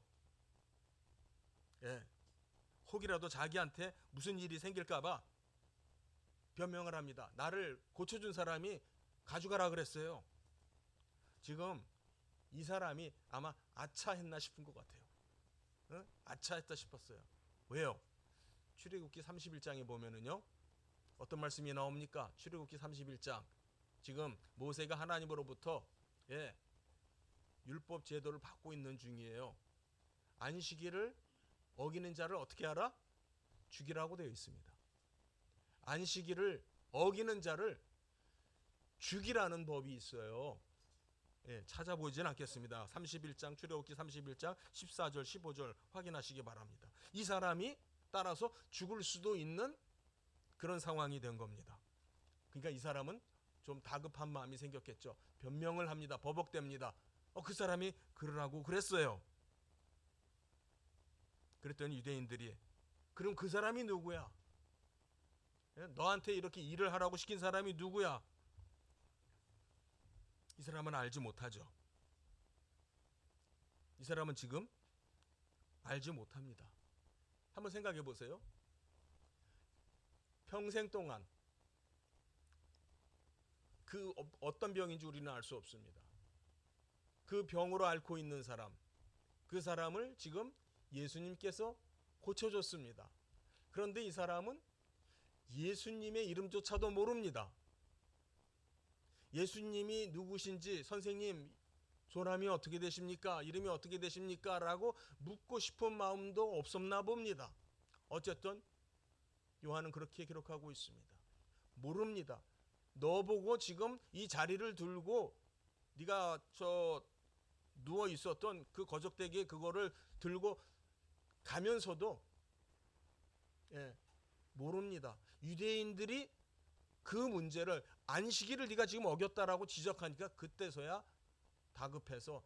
예. 혹이라도 자기한테 무슨 일이 생길까봐 변명을 합니다. 나를 고쳐준 사람이 가져가라 그랬어요. 지금 이 사람이 아마 아차했나 싶은 것 같아요. 아차했다 싶었어요. 왜요? 출애굽기 31장에 보면은요, 어떤 말씀이 나옵니까? 출애굽기 31장. 지금 모세가 하나님으로부터 율법 제도를 받고 있는 중이에요. 안식일을 어기는 자를 어떻게 하라? 죽이라고 되어 있습니다. 안식일을 어기는 자를 죽이라는 법이 있어요. 찾아보진 않겠습니다. 31장 출애굽기 31장 14절 15절 확인하시기 바랍니다. 이 사람이 따라서 죽을 수도 있는 그런 상황이 된 겁니다. 그러니까 이 사람은 좀 다급한 마음이 생겼겠죠. 변명을 합니다. 버벅댑니다. 그 사람이 그러라고 그랬어요. 그랬더니 유대인들이 그럼 그 사람이 누구야? 너한테 이렇게 일을 하라고 시킨 사람이 누구야? 이 사람은 알지 못하죠. 이 사람은 지금 알지 못합니다. 한번 생각해 보세요. 평생 동안 그 어떤 병인지 우리는 알 수 없습니다. 그 병으로 앓고 있는 사람, 그 사람을 지금 예수님께서 고쳐줬습니다. 그런데 이 사람은 예수님의 이름조차도 모릅니다. 예수님이 누구신지, 선생님 소남이 어떻게 되십니까? 이름이 어떻게 되십니까? 라고 묻고 싶은 마음도 없었나 봅니다. 어쨌든 요한은 그렇게 기록하고 있습니다. 모릅니다. 너 보고 지금 이 자리를 들고 네가 저 누워 있었던 그 거적대기에 그거를 들고 가면서도 모릅니다. 유대인들이 그 문제를 안식일을 네가 지금 어겼다라고 지적하니까 그때서야 다급해서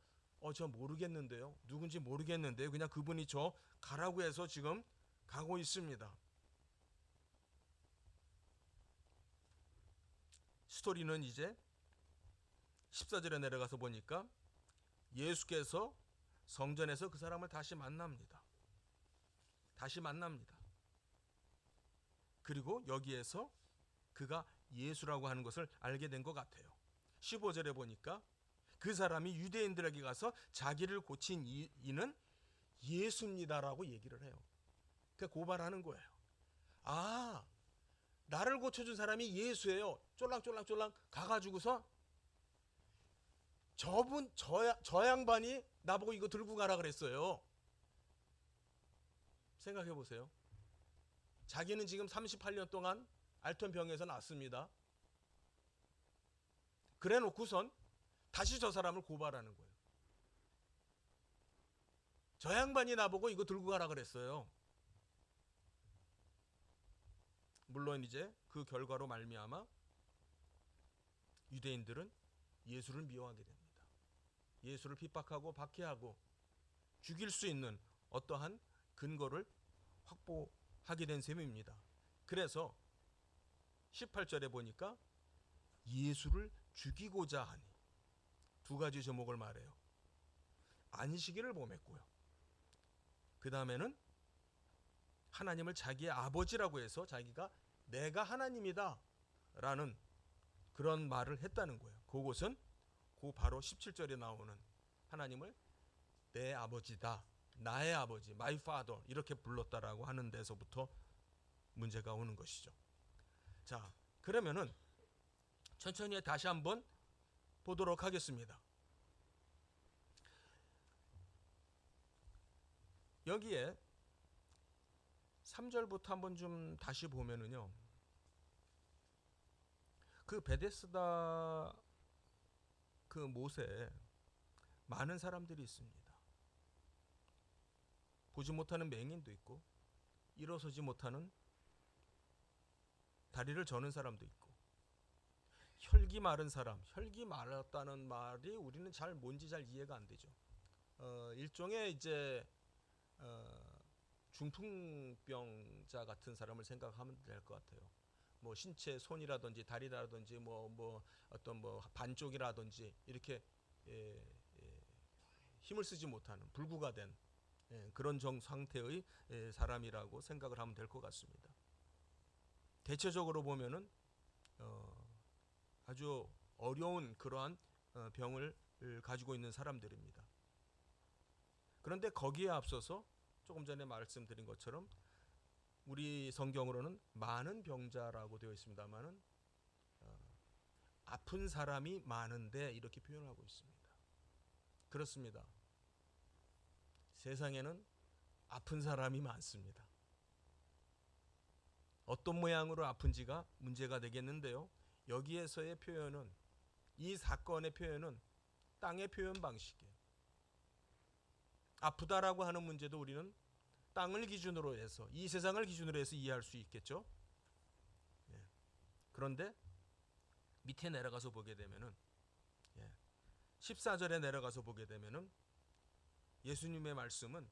저 모르겠는데요. 누군지 모르겠는데요. 그냥 그분이 저 가라고 해서 지금 가고 있습니다. 스토리는 이제 14절에 내려가서 보니까 예수께서 성전에서 그 사람을 다시 만납니다. 그리고 여기에서 그가 예수라고 하는 것을 알게 된 것 같아요. 15절에 보니까 그 사람이 유대인들에게 가서 자기를 고친 이는 예수입니다라고 얘기를 해요. 그러니까 고발하는 거예요. 나를 고쳐준 사람이 예수예요. 쫄랑쫄랑 가가지고서 저 양반이 나보고 이거 들고 가라 그랬어요. 생각해 보세요. 자기는 지금 38년 동안 앓던 병에서 낫습니다. 그래 놓고선 다시 저 사람을 고발하는 거예요. 저 양반이 나보고 이거 들고 가라 그랬어요. 물론 이제 그 결과로 말미암아 유대인들은 예수를 미워하게 됩니다. 예수를 핍박하고 박해하고 죽일 수 있는 어떠한 근거를 확보하게 된 셈입니다. 그래서 18절에 보니까 예수를 죽이고자 하니 두 가지 제목을 말해요. 안식일을 범했고요. 그 다음에는 하나님을 자기의 아버지라고 해서 자기가 내가 하나님이다 라는 그런 말을 했다는 거예요. 그것은 그 바로 17절에 나오는 하나님을 내 아버지다, 나의 아버지, my father 이렇게 불렀다라고 하는 데서부터 문제가 오는 것이죠. 자, 그러면은 천천히 다시 한번 보도록 하겠습니다. 여기에 3절부터 한번 좀 다시 보면은요. 그 베데스다 그 못에 많은 사람들이 있습니다. 보지 못하는 맹인도 있고 일어서지 못하는 다리를 저는 사람도 있고 혈기 마른 사람, 혈기 마랐다는 말이 우리는 잘 뭔지 잘 이해가 안 되죠. 일종의 이제 중풍병자 같은 사람을 생각하면 될 것 같아요. 뭐 신체 손이라든지 다리라든지 뭐 어떤 뭐 반쪽이라든지 이렇게 힘을 쓰지 못하는 불구가 된 그런 상태의 사람이라고 생각을 하면 될 것 같습니다. 대체적으로 보면은 아주 어려운 그러한 병을 가지고 있는 사람들입니다. 그런데 거기에 앞서서 조금 전에 말씀드린 것처럼 우리 성경으로는 많은 병자라고 되어 있습니다만은 아픈 사람이 많은데 이렇게 표현하고 있습니다. 그렇습니다. 세상에는 아픈 사람이 많습니다. 어떤 모양으로 아픈지가 문제가 되겠는데요. 여기에서의 표현은 이 사건의 표현은 땅의 표현 방식이에요. 아프다라고 하는 문제도 우리는 땅을 기준으로 해서, 이 세상을 기준으로 해서 이해할 수 있겠죠. 예. 그런데 밑에 내려가서 보게 되면은 14절에 내려가서 보게 되면은 예수님의 말씀은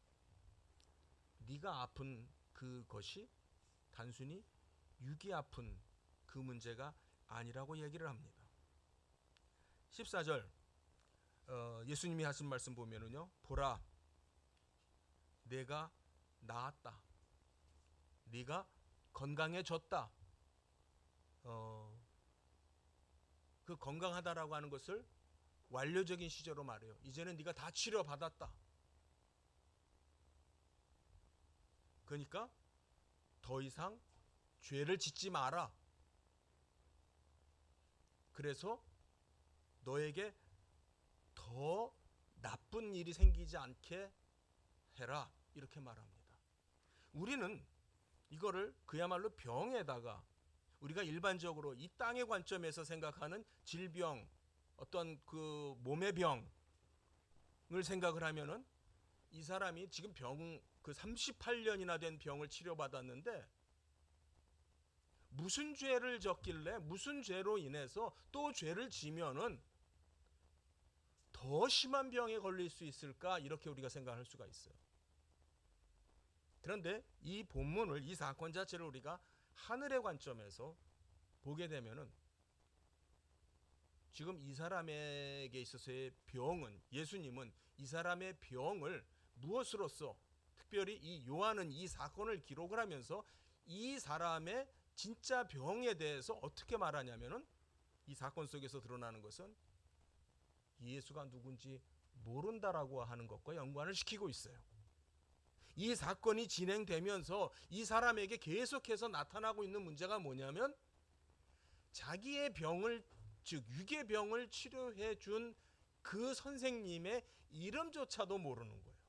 네가 아픈 그것이 단순히 육이 아픈 그 문제가 아니라고 얘기를 합니다. 14절 예수님이 하신 말씀 보면은요, 보라 내가 나았다, 네가 건강해졌다. 그 건강하다라고 하는 것을 완료적인 시제로 말해요. 이제는 네가 다 치료받았다. 그러니까 더 이상 죄를 짓지 마라. 그래서 너에게 더 나쁜 일이 생기지 않게 해라, 이렇게 말합니다. 우리는 이거를 그야말로 병에다가 우리가 일반적으로 이 땅의 관점에서 생각하는 질병, 어떤 그 몸의 병을 생각을 하면은 이 사람이 지금 그 38년이나 된 병을 치료받았는데 무슨 죄를 졌길래, 무슨 죄로 인해서 또 죄를 지면은 더 심한 병에 걸릴 수 있을까, 이렇게 우리가 생각할 수가 있어요. 그런데 이 본문을, 이 사건 자체를 우리가 하늘의 관점에서 보게 되면은 지금 이 사람에게 있어서의 병은, 예수님은 이 사람의 병을 무엇으로써, 특별히 이 요한은 이 사건을 기록을 하면서 이 사람의 진짜 병에 대해서 어떻게 말하냐면은, 이 사건 속에서 드러나는 것은 예수가 누군지 모른다라고 하는 것과 연관을 시키고 있어요. 이 사건이 진행되면서 이 사람에게 계속해서 나타나고 있는 문제가 뭐냐면, 자기의 병을, 즉 육의 병을 치료해 준 그 선생님의 이름조차도 모르는 거예요.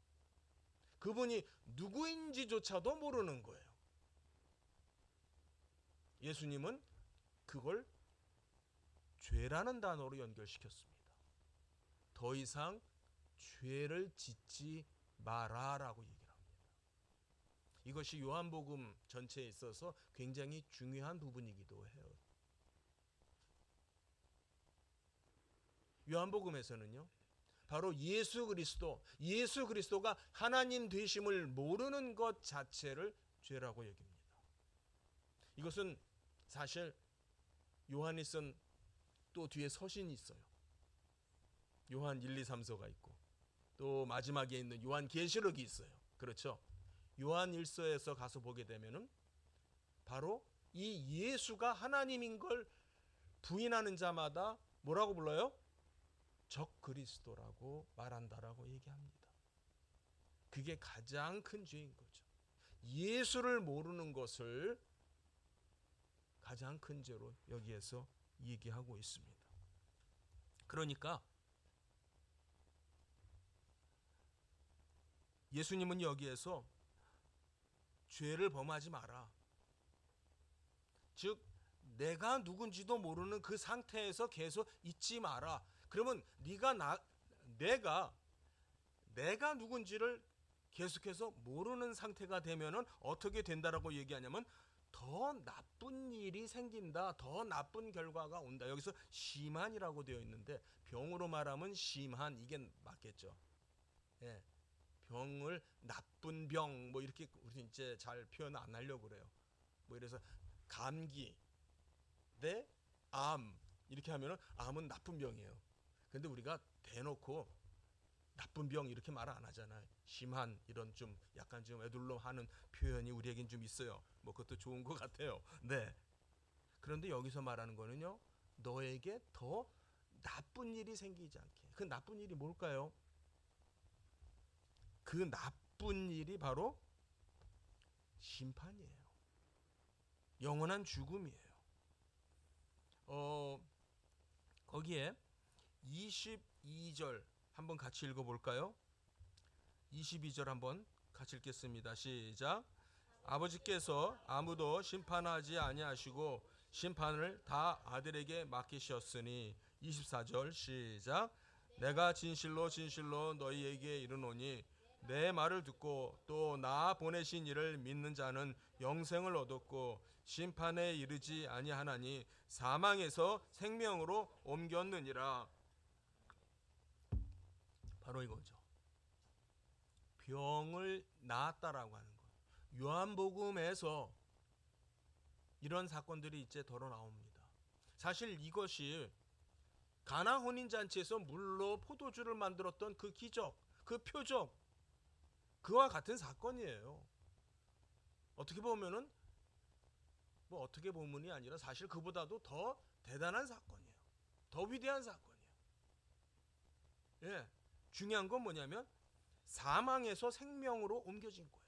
그분이 누구인지조차도 모르는 거예요. 예수님은 그걸 죄라는 단어로 연결시켰습니다. 더 이상 죄를 짓지 마라라고 얘기를 합니다. 이것이 요한복음 전체에 있어서 굉장히 중요한 부분이기도 해요. 요한복음에서는요, 바로 예수 그리스도가 하나님 되심을 모르는 것 자체를 죄라고 여깁니다. 이것은 사실 요한이 쓴 또 뒤에 서신이 있어요. 요한 1, 2, 3서가 있고 또 마지막에 있는 요한 계시록이 있어요. 그렇죠? 요한 1서에서 가서 보게 되면은 바로 이 예수가 하나님인 걸 부인하는 자마다 뭐라고 불러요? 적 그리스도라고 말한다라고 얘기합니다. 그게 가장 큰 죄인 거죠. 예수를 모르는 것을 가장 큰 죄로 여기에서 얘기하고 있습니다. 그러니까 예수님은 여기에서 죄를 범하지 마라, 즉 내가 누군지도 모르는 그 상태에서 계속 있지 마라. 그러면 내가 누군지를 계속해서 모르는 상태가 되면은 어떻게 된다라고 얘기하냐면 더 나쁜 일이 생긴다, 더 나쁜 결과가 온다. 여기서 심한이라고 되어 있는데 병으로 말하면 심한, 이게 맞겠죠. 예, 병을 나쁜 병 뭐 이렇게 우리 이제 잘 표현 안 하려고 그래요. 뭐 이래서 감기 대 암 이렇게 하면은 암은 나쁜 병이에요. 근데 우리가 대놓고 나쁜 병 이렇게 말 안 하잖아요. 심한, 이런 좀 약간 좀 애둘러 하는 표현이 우리에겐 좀 있어요. 뭐 그것도 좋은 것 같아요. 네. 그런데 여기서 말하는 거는요, 너에게 더 나쁜 일이 생기지 않게. 그 나쁜 일이 뭘까요? 그 나쁜 일이 바로 심판이에요. 영원한 죽음이에요. 거기에 22절 한번 같이 읽어볼까요? 22절 한번 같이 읽겠습니다. 시작. 아버지께서 아무도 심판하지 아니하시고 심판을 다 아들에게 맡기셨으니. 24절 시작. 내가 진실로 진실로 너희에게 이르노니 내 말을 듣고 또 나 보내신 이를 믿는 자는 영생을 얻었고 심판에 이르지 아니하나니 사망에서 생명으로 옮겼느니라. 바로 이거죠. 병을 나았다라고 하는 것. 요한복음에서 이런 사건들이 이제 덜어 나옵니다. 사실 이것이 가나 혼인잔치에서 물로 포도주를 만들었던 그 기적, 그 표적, 그와 같은 사건이에요. 어떻게 보면은 어떻게 보면이 아니라 사실 그보다도 더 대단한 사건이에요. 더 위대한 사건이에요. 예, 중요한 건 뭐냐면 사망에서 생명으로 옮겨진 거예요.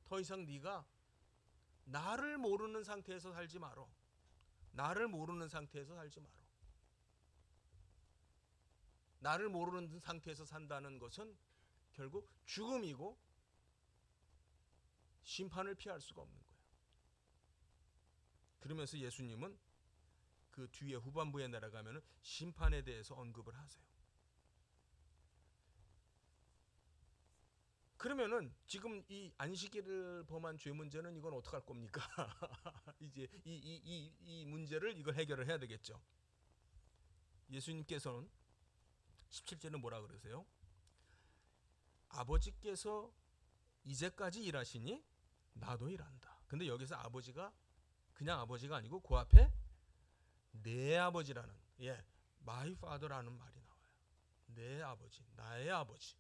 더 이상 네가 나를 모르는 상태에서 살지 마라. 나를 모르는 상태에서 살지 마라. 나를 모르는 상태에서 산다는 것은 결국 죽음이고 심판을 피할 수가 없는 거예요. 그러면서 예수님은 그 뒤에 후반부에 내려가면 심판에 대해서 언급을 하세요. 그러면은 지금 이 안식일을 범한 죄 문제는 이건 어떡할 겁니까? 이제 이 문제를 이걸 해결을 해야 되겠죠. 예수님께서는 17절은 뭐라 그러세요? 아버지께서 이제까지 일하시니 나도 일한다. 근데 여기서 아버지가 그냥 아버지가 아니고 그 앞에 내 아버지라는, my father라는 말이 나와요. 내 아버지, 나의 아버지.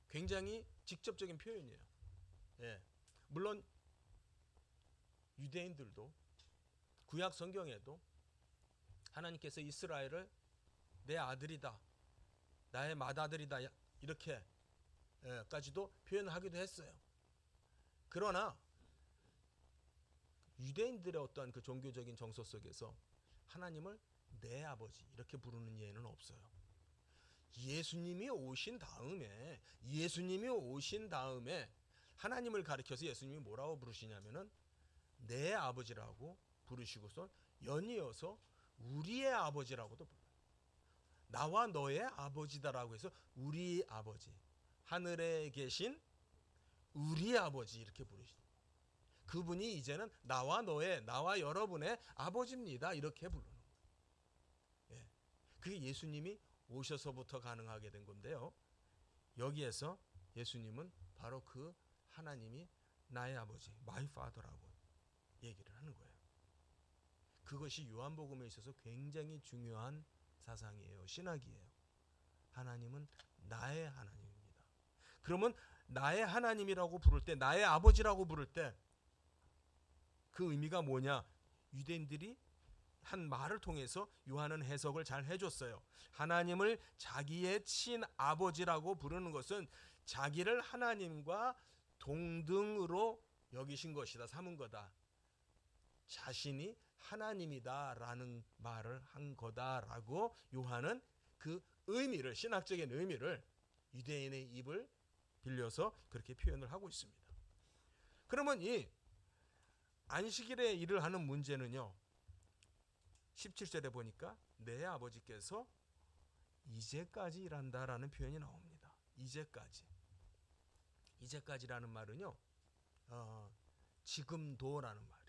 굉장히 직접적인 표현이에요. 물론 유대인들도 구약 성경에도 하나님께서 이스라엘을 내 아들이다, 나의 맏아들이다, 이렇게까지도 표현하기도 했어요. 그러나 유대인들의 어떠한 그 종교적인 정서 속에서 하나님을 내 아버지 이렇게 부르는 예는 없어요. 예수님이 오신 다음에 하나님을 가리켜서 예수님이 뭐라고 부르시냐면은 내 아버지라고 부르시고서 연이어서 우리의 아버지라고도 불러요. 나와 너의 아버지다라고 해서 우리 아버지, 하늘에 계신 우리 아버지 이렇게 부르시죠. 그분이 이제는 나와 여러분의 아버지입니다 이렇게 부르는 거예요. 그게 예수님이 오셔서부터 가능하게 된 건데요. 여기에서 예수님은 바로 그 하나님이 나의 아버지, my father라고 얘기를 하는 거예요. 그것이 요한복음에 있어서 굉장히 중요한 사상이에요. 신학이에요. 하나님은 나의 하나님입니다. 그러면 나의 하나님이라고 부를 때, 나의 아버지라고 부를 때 그 의미가 뭐냐? 유대인들이 한 말을 통해서 요한은 해석을 잘 해줬어요. 하나님을 자기의 친아버지라고 부르는 것은 자기를 하나님과 동등으로 여기신 것이다, 삼은 거다. 자신이 하나님이다라는 말을 한 거다라고 요한은 그 의미를, 신학적인 의미를 유대인의 입을 빌려서 그렇게 표현을 하고 있습니다. 그러면 이 안식일에 일을 하는 문제는요, 17절에 보니까 내 아버지께서 이제까지 일한다라는 표현이 나옵니다. 이제까지라는 말은요, 지금도라는 말이에요.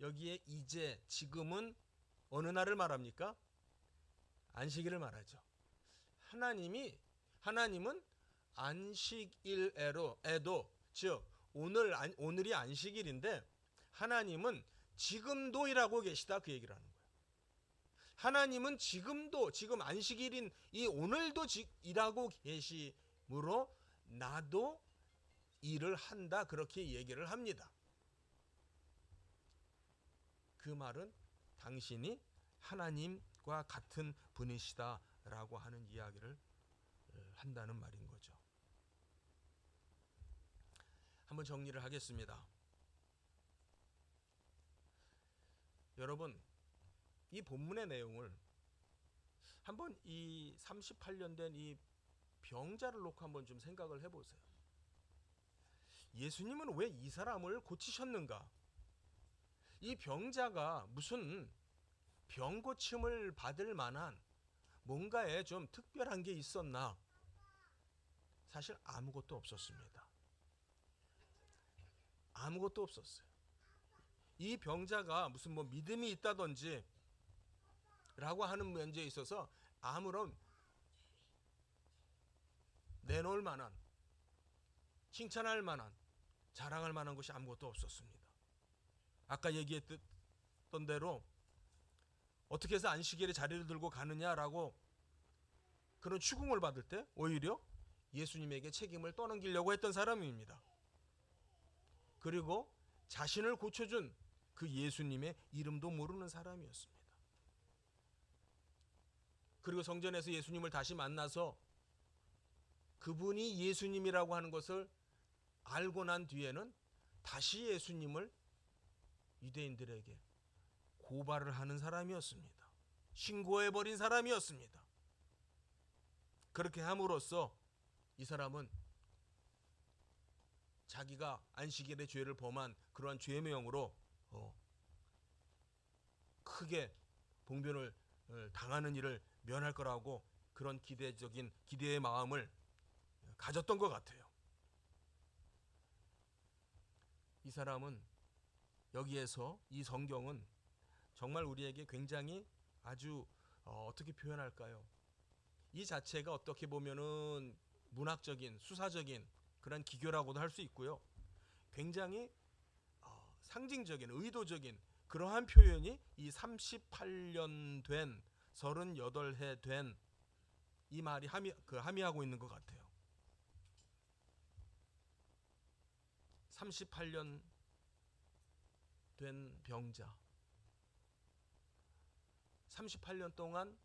여기에 이제, 지금은 어느 날을 말합니까? 안식일을 말하죠. 하나님은 안식일에도, 즉 오늘이 안식일인데 하나님은 지금도 일하고 계시다, 그 얘기를 하는 거예요. 하나님은 지금도, 지금 안식일인 이 오늘도 일하고 계시므로 나도 일을 한다, 그렇게 얘기를 합니다. 그 말은 당신이 하나님과 같은 분이시다라고 하는 이야기를 한다는 말인 거죠. 한번 정리를 하겠습니다. 여러분, 이 본문의 내용을 한번 이 38년 된 이 병자를 놓고 한번 좀 생각을 해보세요. 예수님은 왜 이 사람을 고치셨는가? 이 병자가 무슨 병 고침을 받을 만한 뭔가에 좀 특별한 게 있었나? 사실 아무것도 없었습니다. 아무것도 없었어요. 이 병자가 무슨 뭐 믿음이 있다든지 라고 하는 문제에 있어서 아무런 내놓을 만한, 칭찬할 만한, 자랑할 만한 것이 아무것도 없었습니다. 아까 얘기했던 대로 어떻게 해서 안식일에 자리를 들고 가느냐라고 그런 추궁을 받을 때 오히려 예수님에게 책임을 떠넘기려고 했던 사람입니다. 그리고 자신을 고쳐준 그 예수님의 이름도 모르는 사람이었습니다. 그리고 성전에서 예수님을 다시 만나서 그분이 예수님이라고 하는 것을 알고 난 뒤에는 다시 예수님을 유대인들에게 고발을 하는 사람이었습니다. 신고해버린 사람이었습니다. 그렇게 함으로써 이 사람은 자기가 안식일의 죄를 범한 그러한 죄명으로 크게 봉변을 당하는 일을 면할 거라고 그런 기대의 마음을 가졌던 것 같아요. 이 사람은 여기에서 이 성경은 정말 우리에게 굉장히 아주 어떻게 표현할까요? 이 자체가 어떻게 보면은 문학적인, 수사적인 그런 기교라고도 할 수 있고요. 굉장히 상징적인, 의도적인 그러한 표현이 이 38년 된, 38해 된 이 말이 함의하고 있는 것 같아요. 38년 된 병자. 38년 동안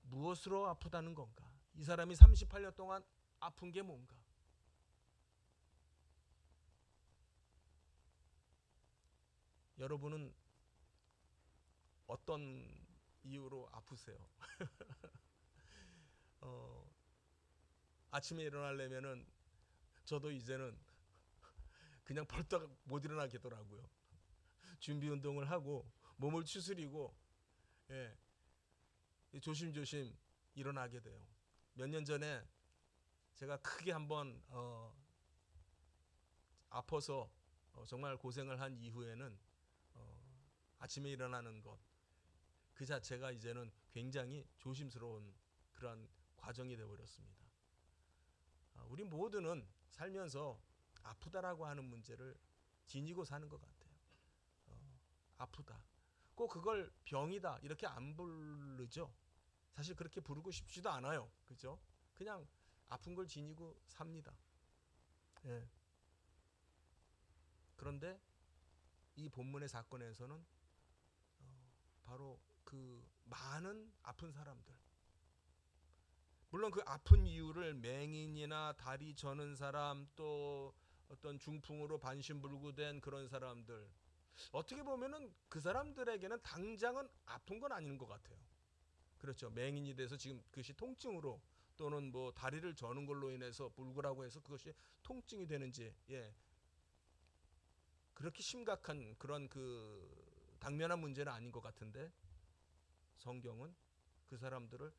무엇으로 아프다는 건가? 이 사람이 38년 동안 아픈 게 뭔가? 여러분은 어떤 이유로 아프세요? 아침에 일어나려면은 저도 이제는 그냥 벌떡 못 일어나겠더라고요. 준비 운동을 하고 몸을 추스리고 조심조심 일어나게 돼요. 몇 년 전에 제가 크게 한번 아파서 정말 고생을 한 이후에는 아침에 일어나는 것 그 자체가 이제는 굉장히 조심스러운 그러한 과정이 되어버렸습니다. 우리 모두는 살면서 아프다라고 하는 문제를 지니고 사는 것 같아요. 아프다. 꼭 그걸 병이다 이렇게 안 부르죠. 사실 그렇게 부르고 싶지도 않아요. 그죠? 그냥 아픈 걸 지니고 삽니다. 예. 그런데 이 본문의 사건에서는 바로 그 많은 아픈 사람들, 물론 그 아픈 이유를 맹인이나 다리 저는 사람, 또 어떤 중풍으로 반신불구된 그런 사람들, 어떻게 보면은 그 사람들에게는 당장은 아픈 건 아닌 것 같아요. 그렇죠. 맹인이 돼서 지금 그것이 통증으로 또는 뭐 다리를 저는 걸로 인해서 불구라고 해서 그것이 통증이 되는지, 그렇게 심각한 그런 그 당면한 문제는 아닌 것 같은데 성경은 그 사람들을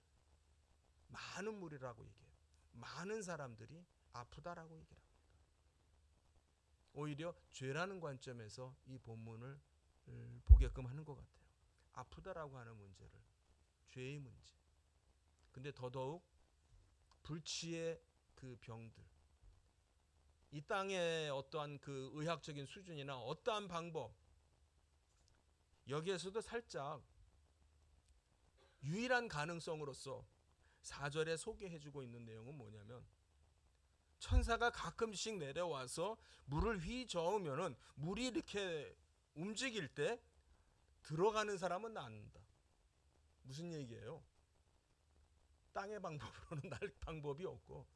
많은 무리라고 얘기해요. 많은 사람들이 아프다라고 얘기를 합니다. 오히려 죄라는 관점에서 이 본문을 보게끔 하는 것 같아요. 아프다라고 하는 문제를, 죄의 문제. 근데 더더욱 불치의 그 병들, 이 땅의 어떠한 그 의학적인 수준이나 어떠한 방법, 여기에서도 살짝 유일한 가능성으로서 4절에 소개해주고 있는 내용은 뭐냐면, 천사가 가끔씩 내려와서 물을 휘저으면은 물이 이렇게 움직일 때 들어가는 사람은 낫는다. 무슨 얘기예요? 땅의 방법으로는 날 방법이 없고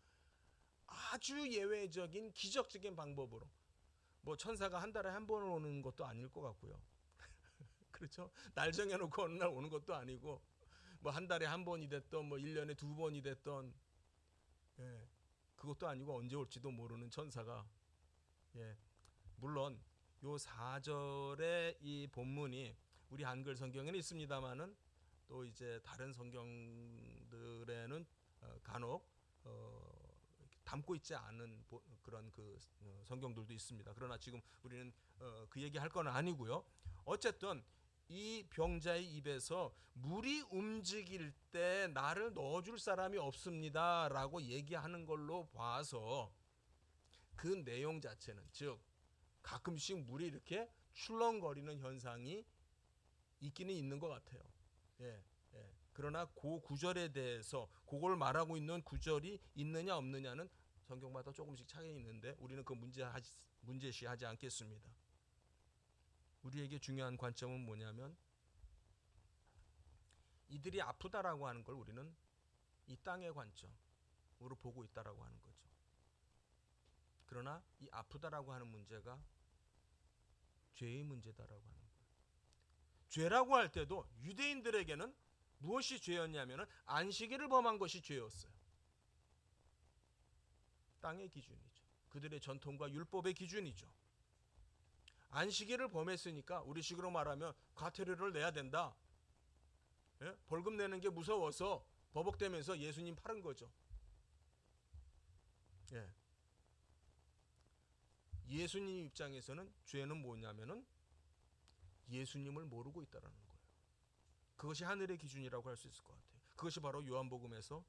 아주 예외적인 기적적인 방법으로, 뭐 천사가 한 달에 한 번 오는 것도 아닐 것 같고요. 그렇죠? 날 정해놓고 어느 날 오는 것도 아니고, 뭐 한 달에 한 번이 됐던, 뭐 1년에 2번이 됐던, 그것도 아니고 언제 올지도 모르는 천사가, 물론 요 4절의 이 본문이 우리 한글 성경에는 있습니다만은 또 이제 다른 성경들에는 간혹 담고 있지 않은 그런 성경들도 있습니다. 그러나 지금 우리는 그 얘기 할 건 아니고요. 어쨌든 이 병자의 입에서 물이 움직일 때 나를 넣어줄 사람이 없습니다라고 얘기하는 걸로 봐서 그 내용 자체는, 즉 가끔씩 물이 이렇게 출렁거리는 현상이 있기는 있는 것 같아요. 예. 그러나 그 구절에 대해서 그걸 말하고 있는 구절이 있느냐 없느냐는 성경마다 조금씩 차이가 있는데 우리는 그 문제시하지 않겠습니다. 우리에게 중요한 관점은 뭐냐면 이들이 아프다라고 하는 걸 우리는 이 땅의 관점으로 보고 있다라고 하는 거죠. 그러나 이 아프다라고 하는 문제가 죄의 문제다라고 하는 거예요. 죄라고 할 때도 유대인들에게는 무엇이 죄였냐면 안식일을 범한 것이 죄였어요. 땅의 기준이죠. 그들의 전통과 율법의 기준이죠. 안식일을 범했으니까 우리식으로 말하면 과태료를 내야 된다. 예? 벌금 내는 게 무서워서 버벅대면서 예수님 팔은 거죠. 예. 예수님 입장에서는 죄는 뭐냐면은 예수님을 모르고 있다라는 거예요. 그것이 하늘의 기준이라고 할 수 있을 것 같아요. 그것이 바로 요한복음에서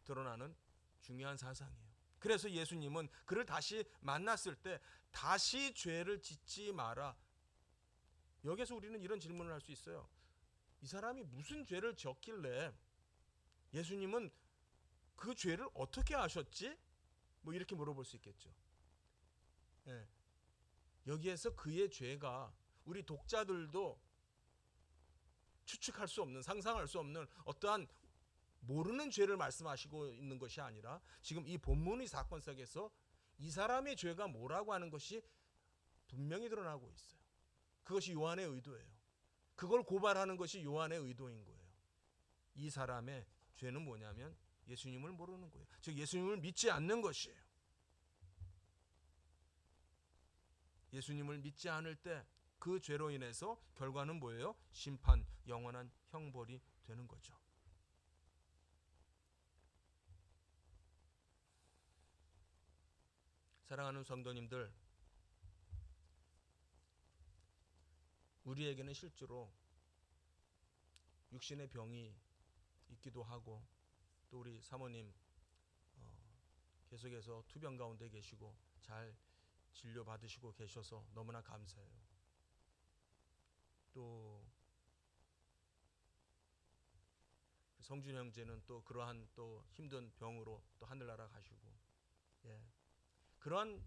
드러나는 중요한 사상이에요. 그래서 예수님은 그를 다시 만났을 때 다시 죄를 짓지 마라. 여기서 우리는 이런 질문을 할 수 있어요. 이 사람이 무슨 죄를 지었길래 예수님은 그 죄를 어떻게 아셨지? 뭐 이렇게 물어볼 수 있겠죠. 예. 여기에서 그의 죄가 우리 독자들도 추측할 수 없는, 상상할 수 없는 어떠한 모르는 죄를 말씀하시고 있는 것이 아니라 지금 이 본문의 사건 속에서 이 사람의 죄가 뭐라고 하는 것이 분명히 드러나고 있어요. 그것이 요한의 의도예요. 그걸 고발하는 것이 요한의 의도인 거예요. 이 사람의 죄는 뭐냐면 예수님을 모르는 거예요. 즉 예수님을 믿지 않는 것이에요. 예수님을 믿지 않을 때 그 죄로 인해서 결과는 뭐예요? 심판, 영원한 형벌이 되는 거죠. 사랑하는 성도님들, 우리에게는 실제로 육신의 병이 있기도 하고 또 우리 사모님 계속해서 투병 가운데 계시고 잘 진료받으시고 계셔서 너무나 감사해요. 또 성준 형제는 또 그러한 또 힘든 병으로 또 하늘나라 가시고, 예. 그러한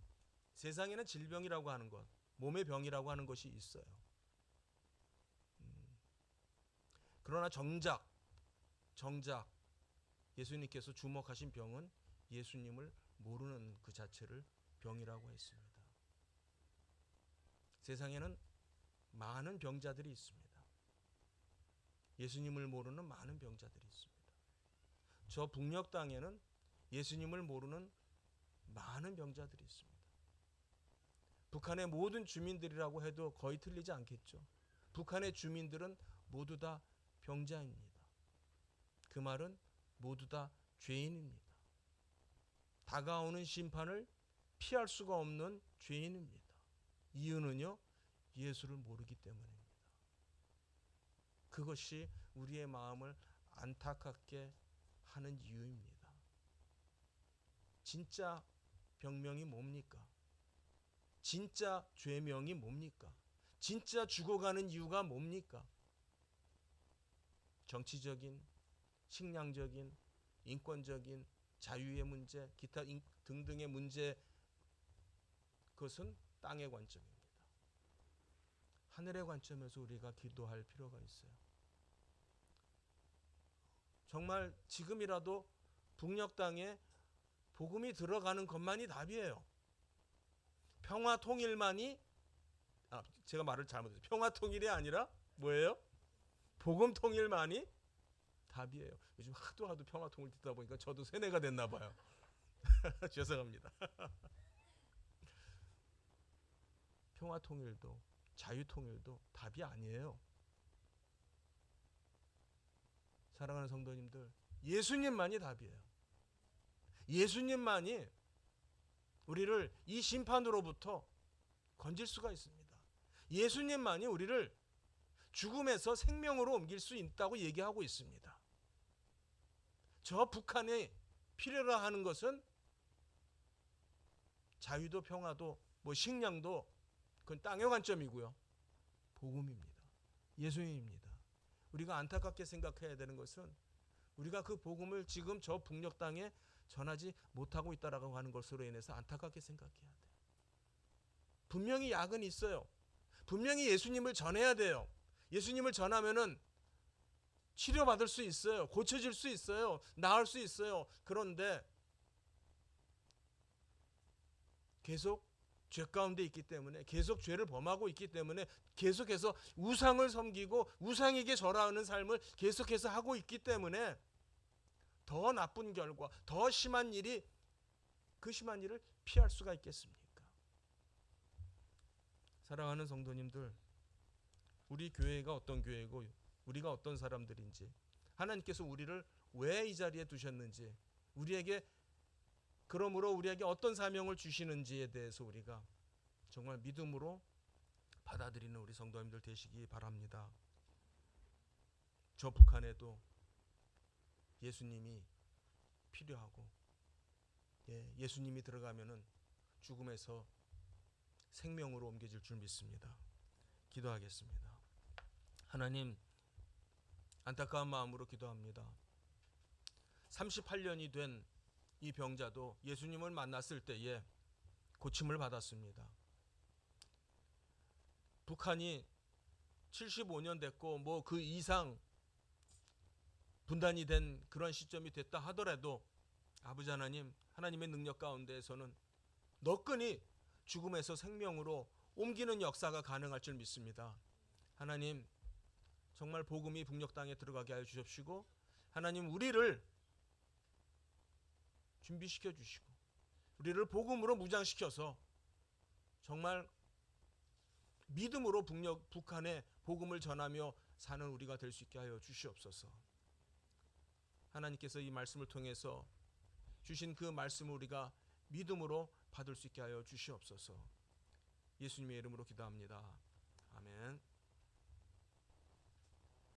세상에는 질병이라고 하는 것, 몸의 병이라고 하는 것이 있어요. 그러나 정작 예수님께서 주목하신 병은 예수님을 모르는 그 자체를 병이라고 했습니다. 세상에는 많은 병자들이 있습니다. 예수님을 모르는 많은 병자들이 있습니다. 저 북녘 땅에는 예수님을 모르는 많은 병자들이 있습니다. 북한의 모든 주민들이라고 해도 거의 틀리지 않겠죠. 북한의 주민들은 모두 다 병자입니다. 그 말은 모두 다 죄인입니다. 다가오는 심판을 피할 수가 없는 죄인입니다. 이유는요, 예수를 모르기 때문입니다. 그것이 우리의 마음을 안타깝게 하는 이유입니다. 진짜 병명이 뭡니까? 진짜 죄명이 뭡니까? 진짜 죽어가는 이유가 뭡니까? 정치적인, 식량적인, 인권적인, 자유의 문제, 기타 등등의 문제, 그것은 땅의 관점입니다. 하늘의 관점에서 우리가 기도할 필요가 있어요. 정말 지금이라도 북녘 땅에 복음이 들어가는 것만이 답이에요. 평화 통일만이, 제가 말을 잘못했어요. 평화 통일이 아니라 뭐예요? 복음 통일만이 답이에요. 요즘 하도 평화 통일 듣다 보니까 저도 세뇌가 됐나 봐요. 죄송합니다. 평화 통일도 자유 통일도 답이 아니에요. 사랑하는 성도님들, 예수님만이 답이에요. 예수님만이 우리를 이 심판으로부터 건질 수가 있습니다. 예수님만이 우리를 죽음에서 생명으로 옮길 수 있다고 얘기하고 있습니다. 저 북한이 필요로 하는 것은 자유도 평화도 식량도 그건 땅의 관점이고요. 복음입니다. 예수님입니다. 우리가 안타깝게 생각해야 되는 것은 우리가 그 복음을 지금 저 북녘 땅에 전하지 못하고 있다라고 하는 것으로 인해서 안타깝게 생각해야 돼요. 분명히 약은 있어요. 분명히 예수님을 전해야 돼요. 예수님을 전하면은 치료받을 수 있어요. 고쳐질 수 있어요. 나을 수 있어요. 그런데 계속 죄 가운데 있기 때문에, 계속 죄를 범하고 있기 때문에, 계속해서 우상을 섬기고 우상에게 절하는 삶을 계속해서 하고 있기 때문에 더 나쁜 결과, 더 심한 일이, 그 심한 일을 피할 수가 있겠습니까? 사랑하는 성도님들, 우리 교회가 어떤 교회고 우리가 어떤 사람들인지, 하나님께서 우리를 왜 이 자리에 두셨는지, 그러므로 우리에게 어떤 사명을 주시는지에 대해서 우리가 정말 믿음으로 받아들이는 우리 성도님들 되시기 바랍니다. 저 북한에도 예수님이 필요하고, 예수님이 들어가면은 죽음에서 생명으로 옮겨질 줄 믿습니다. 기도하겠습니다. 하나님, 안타까운 마음으로 기도합니다. 38년이 된 이 병자도 예수님을 만났을 때에 고침을 받았습니다. 북한이 75년 됐고 그 이상 분단이 된 그런 시점이 됐다 하더라도 아버지 하나님, 하나님의 능력 가운데에서는 너끈히 죽음에서 생명으로 옮기는 역사가 가능할 줄 믿습니다. 하나님, 정말 복음이 북녘 땅에 들어가게 하여 주십시고, 하나님 우리를 준비시켜 주시고 우리를 복음으로 무장시켜서 정말 믿음으로 북한에 복음을 전하며 사는 우리가 될 수 있게 하여 주시옵소서. 하나님께서 이 말씀을 통해서 주신 그 말씀을 우리가 믿음으로 받을 수 있게 하여 주시옵소서. 예수님의 이름으로 기도합니다. 아멘.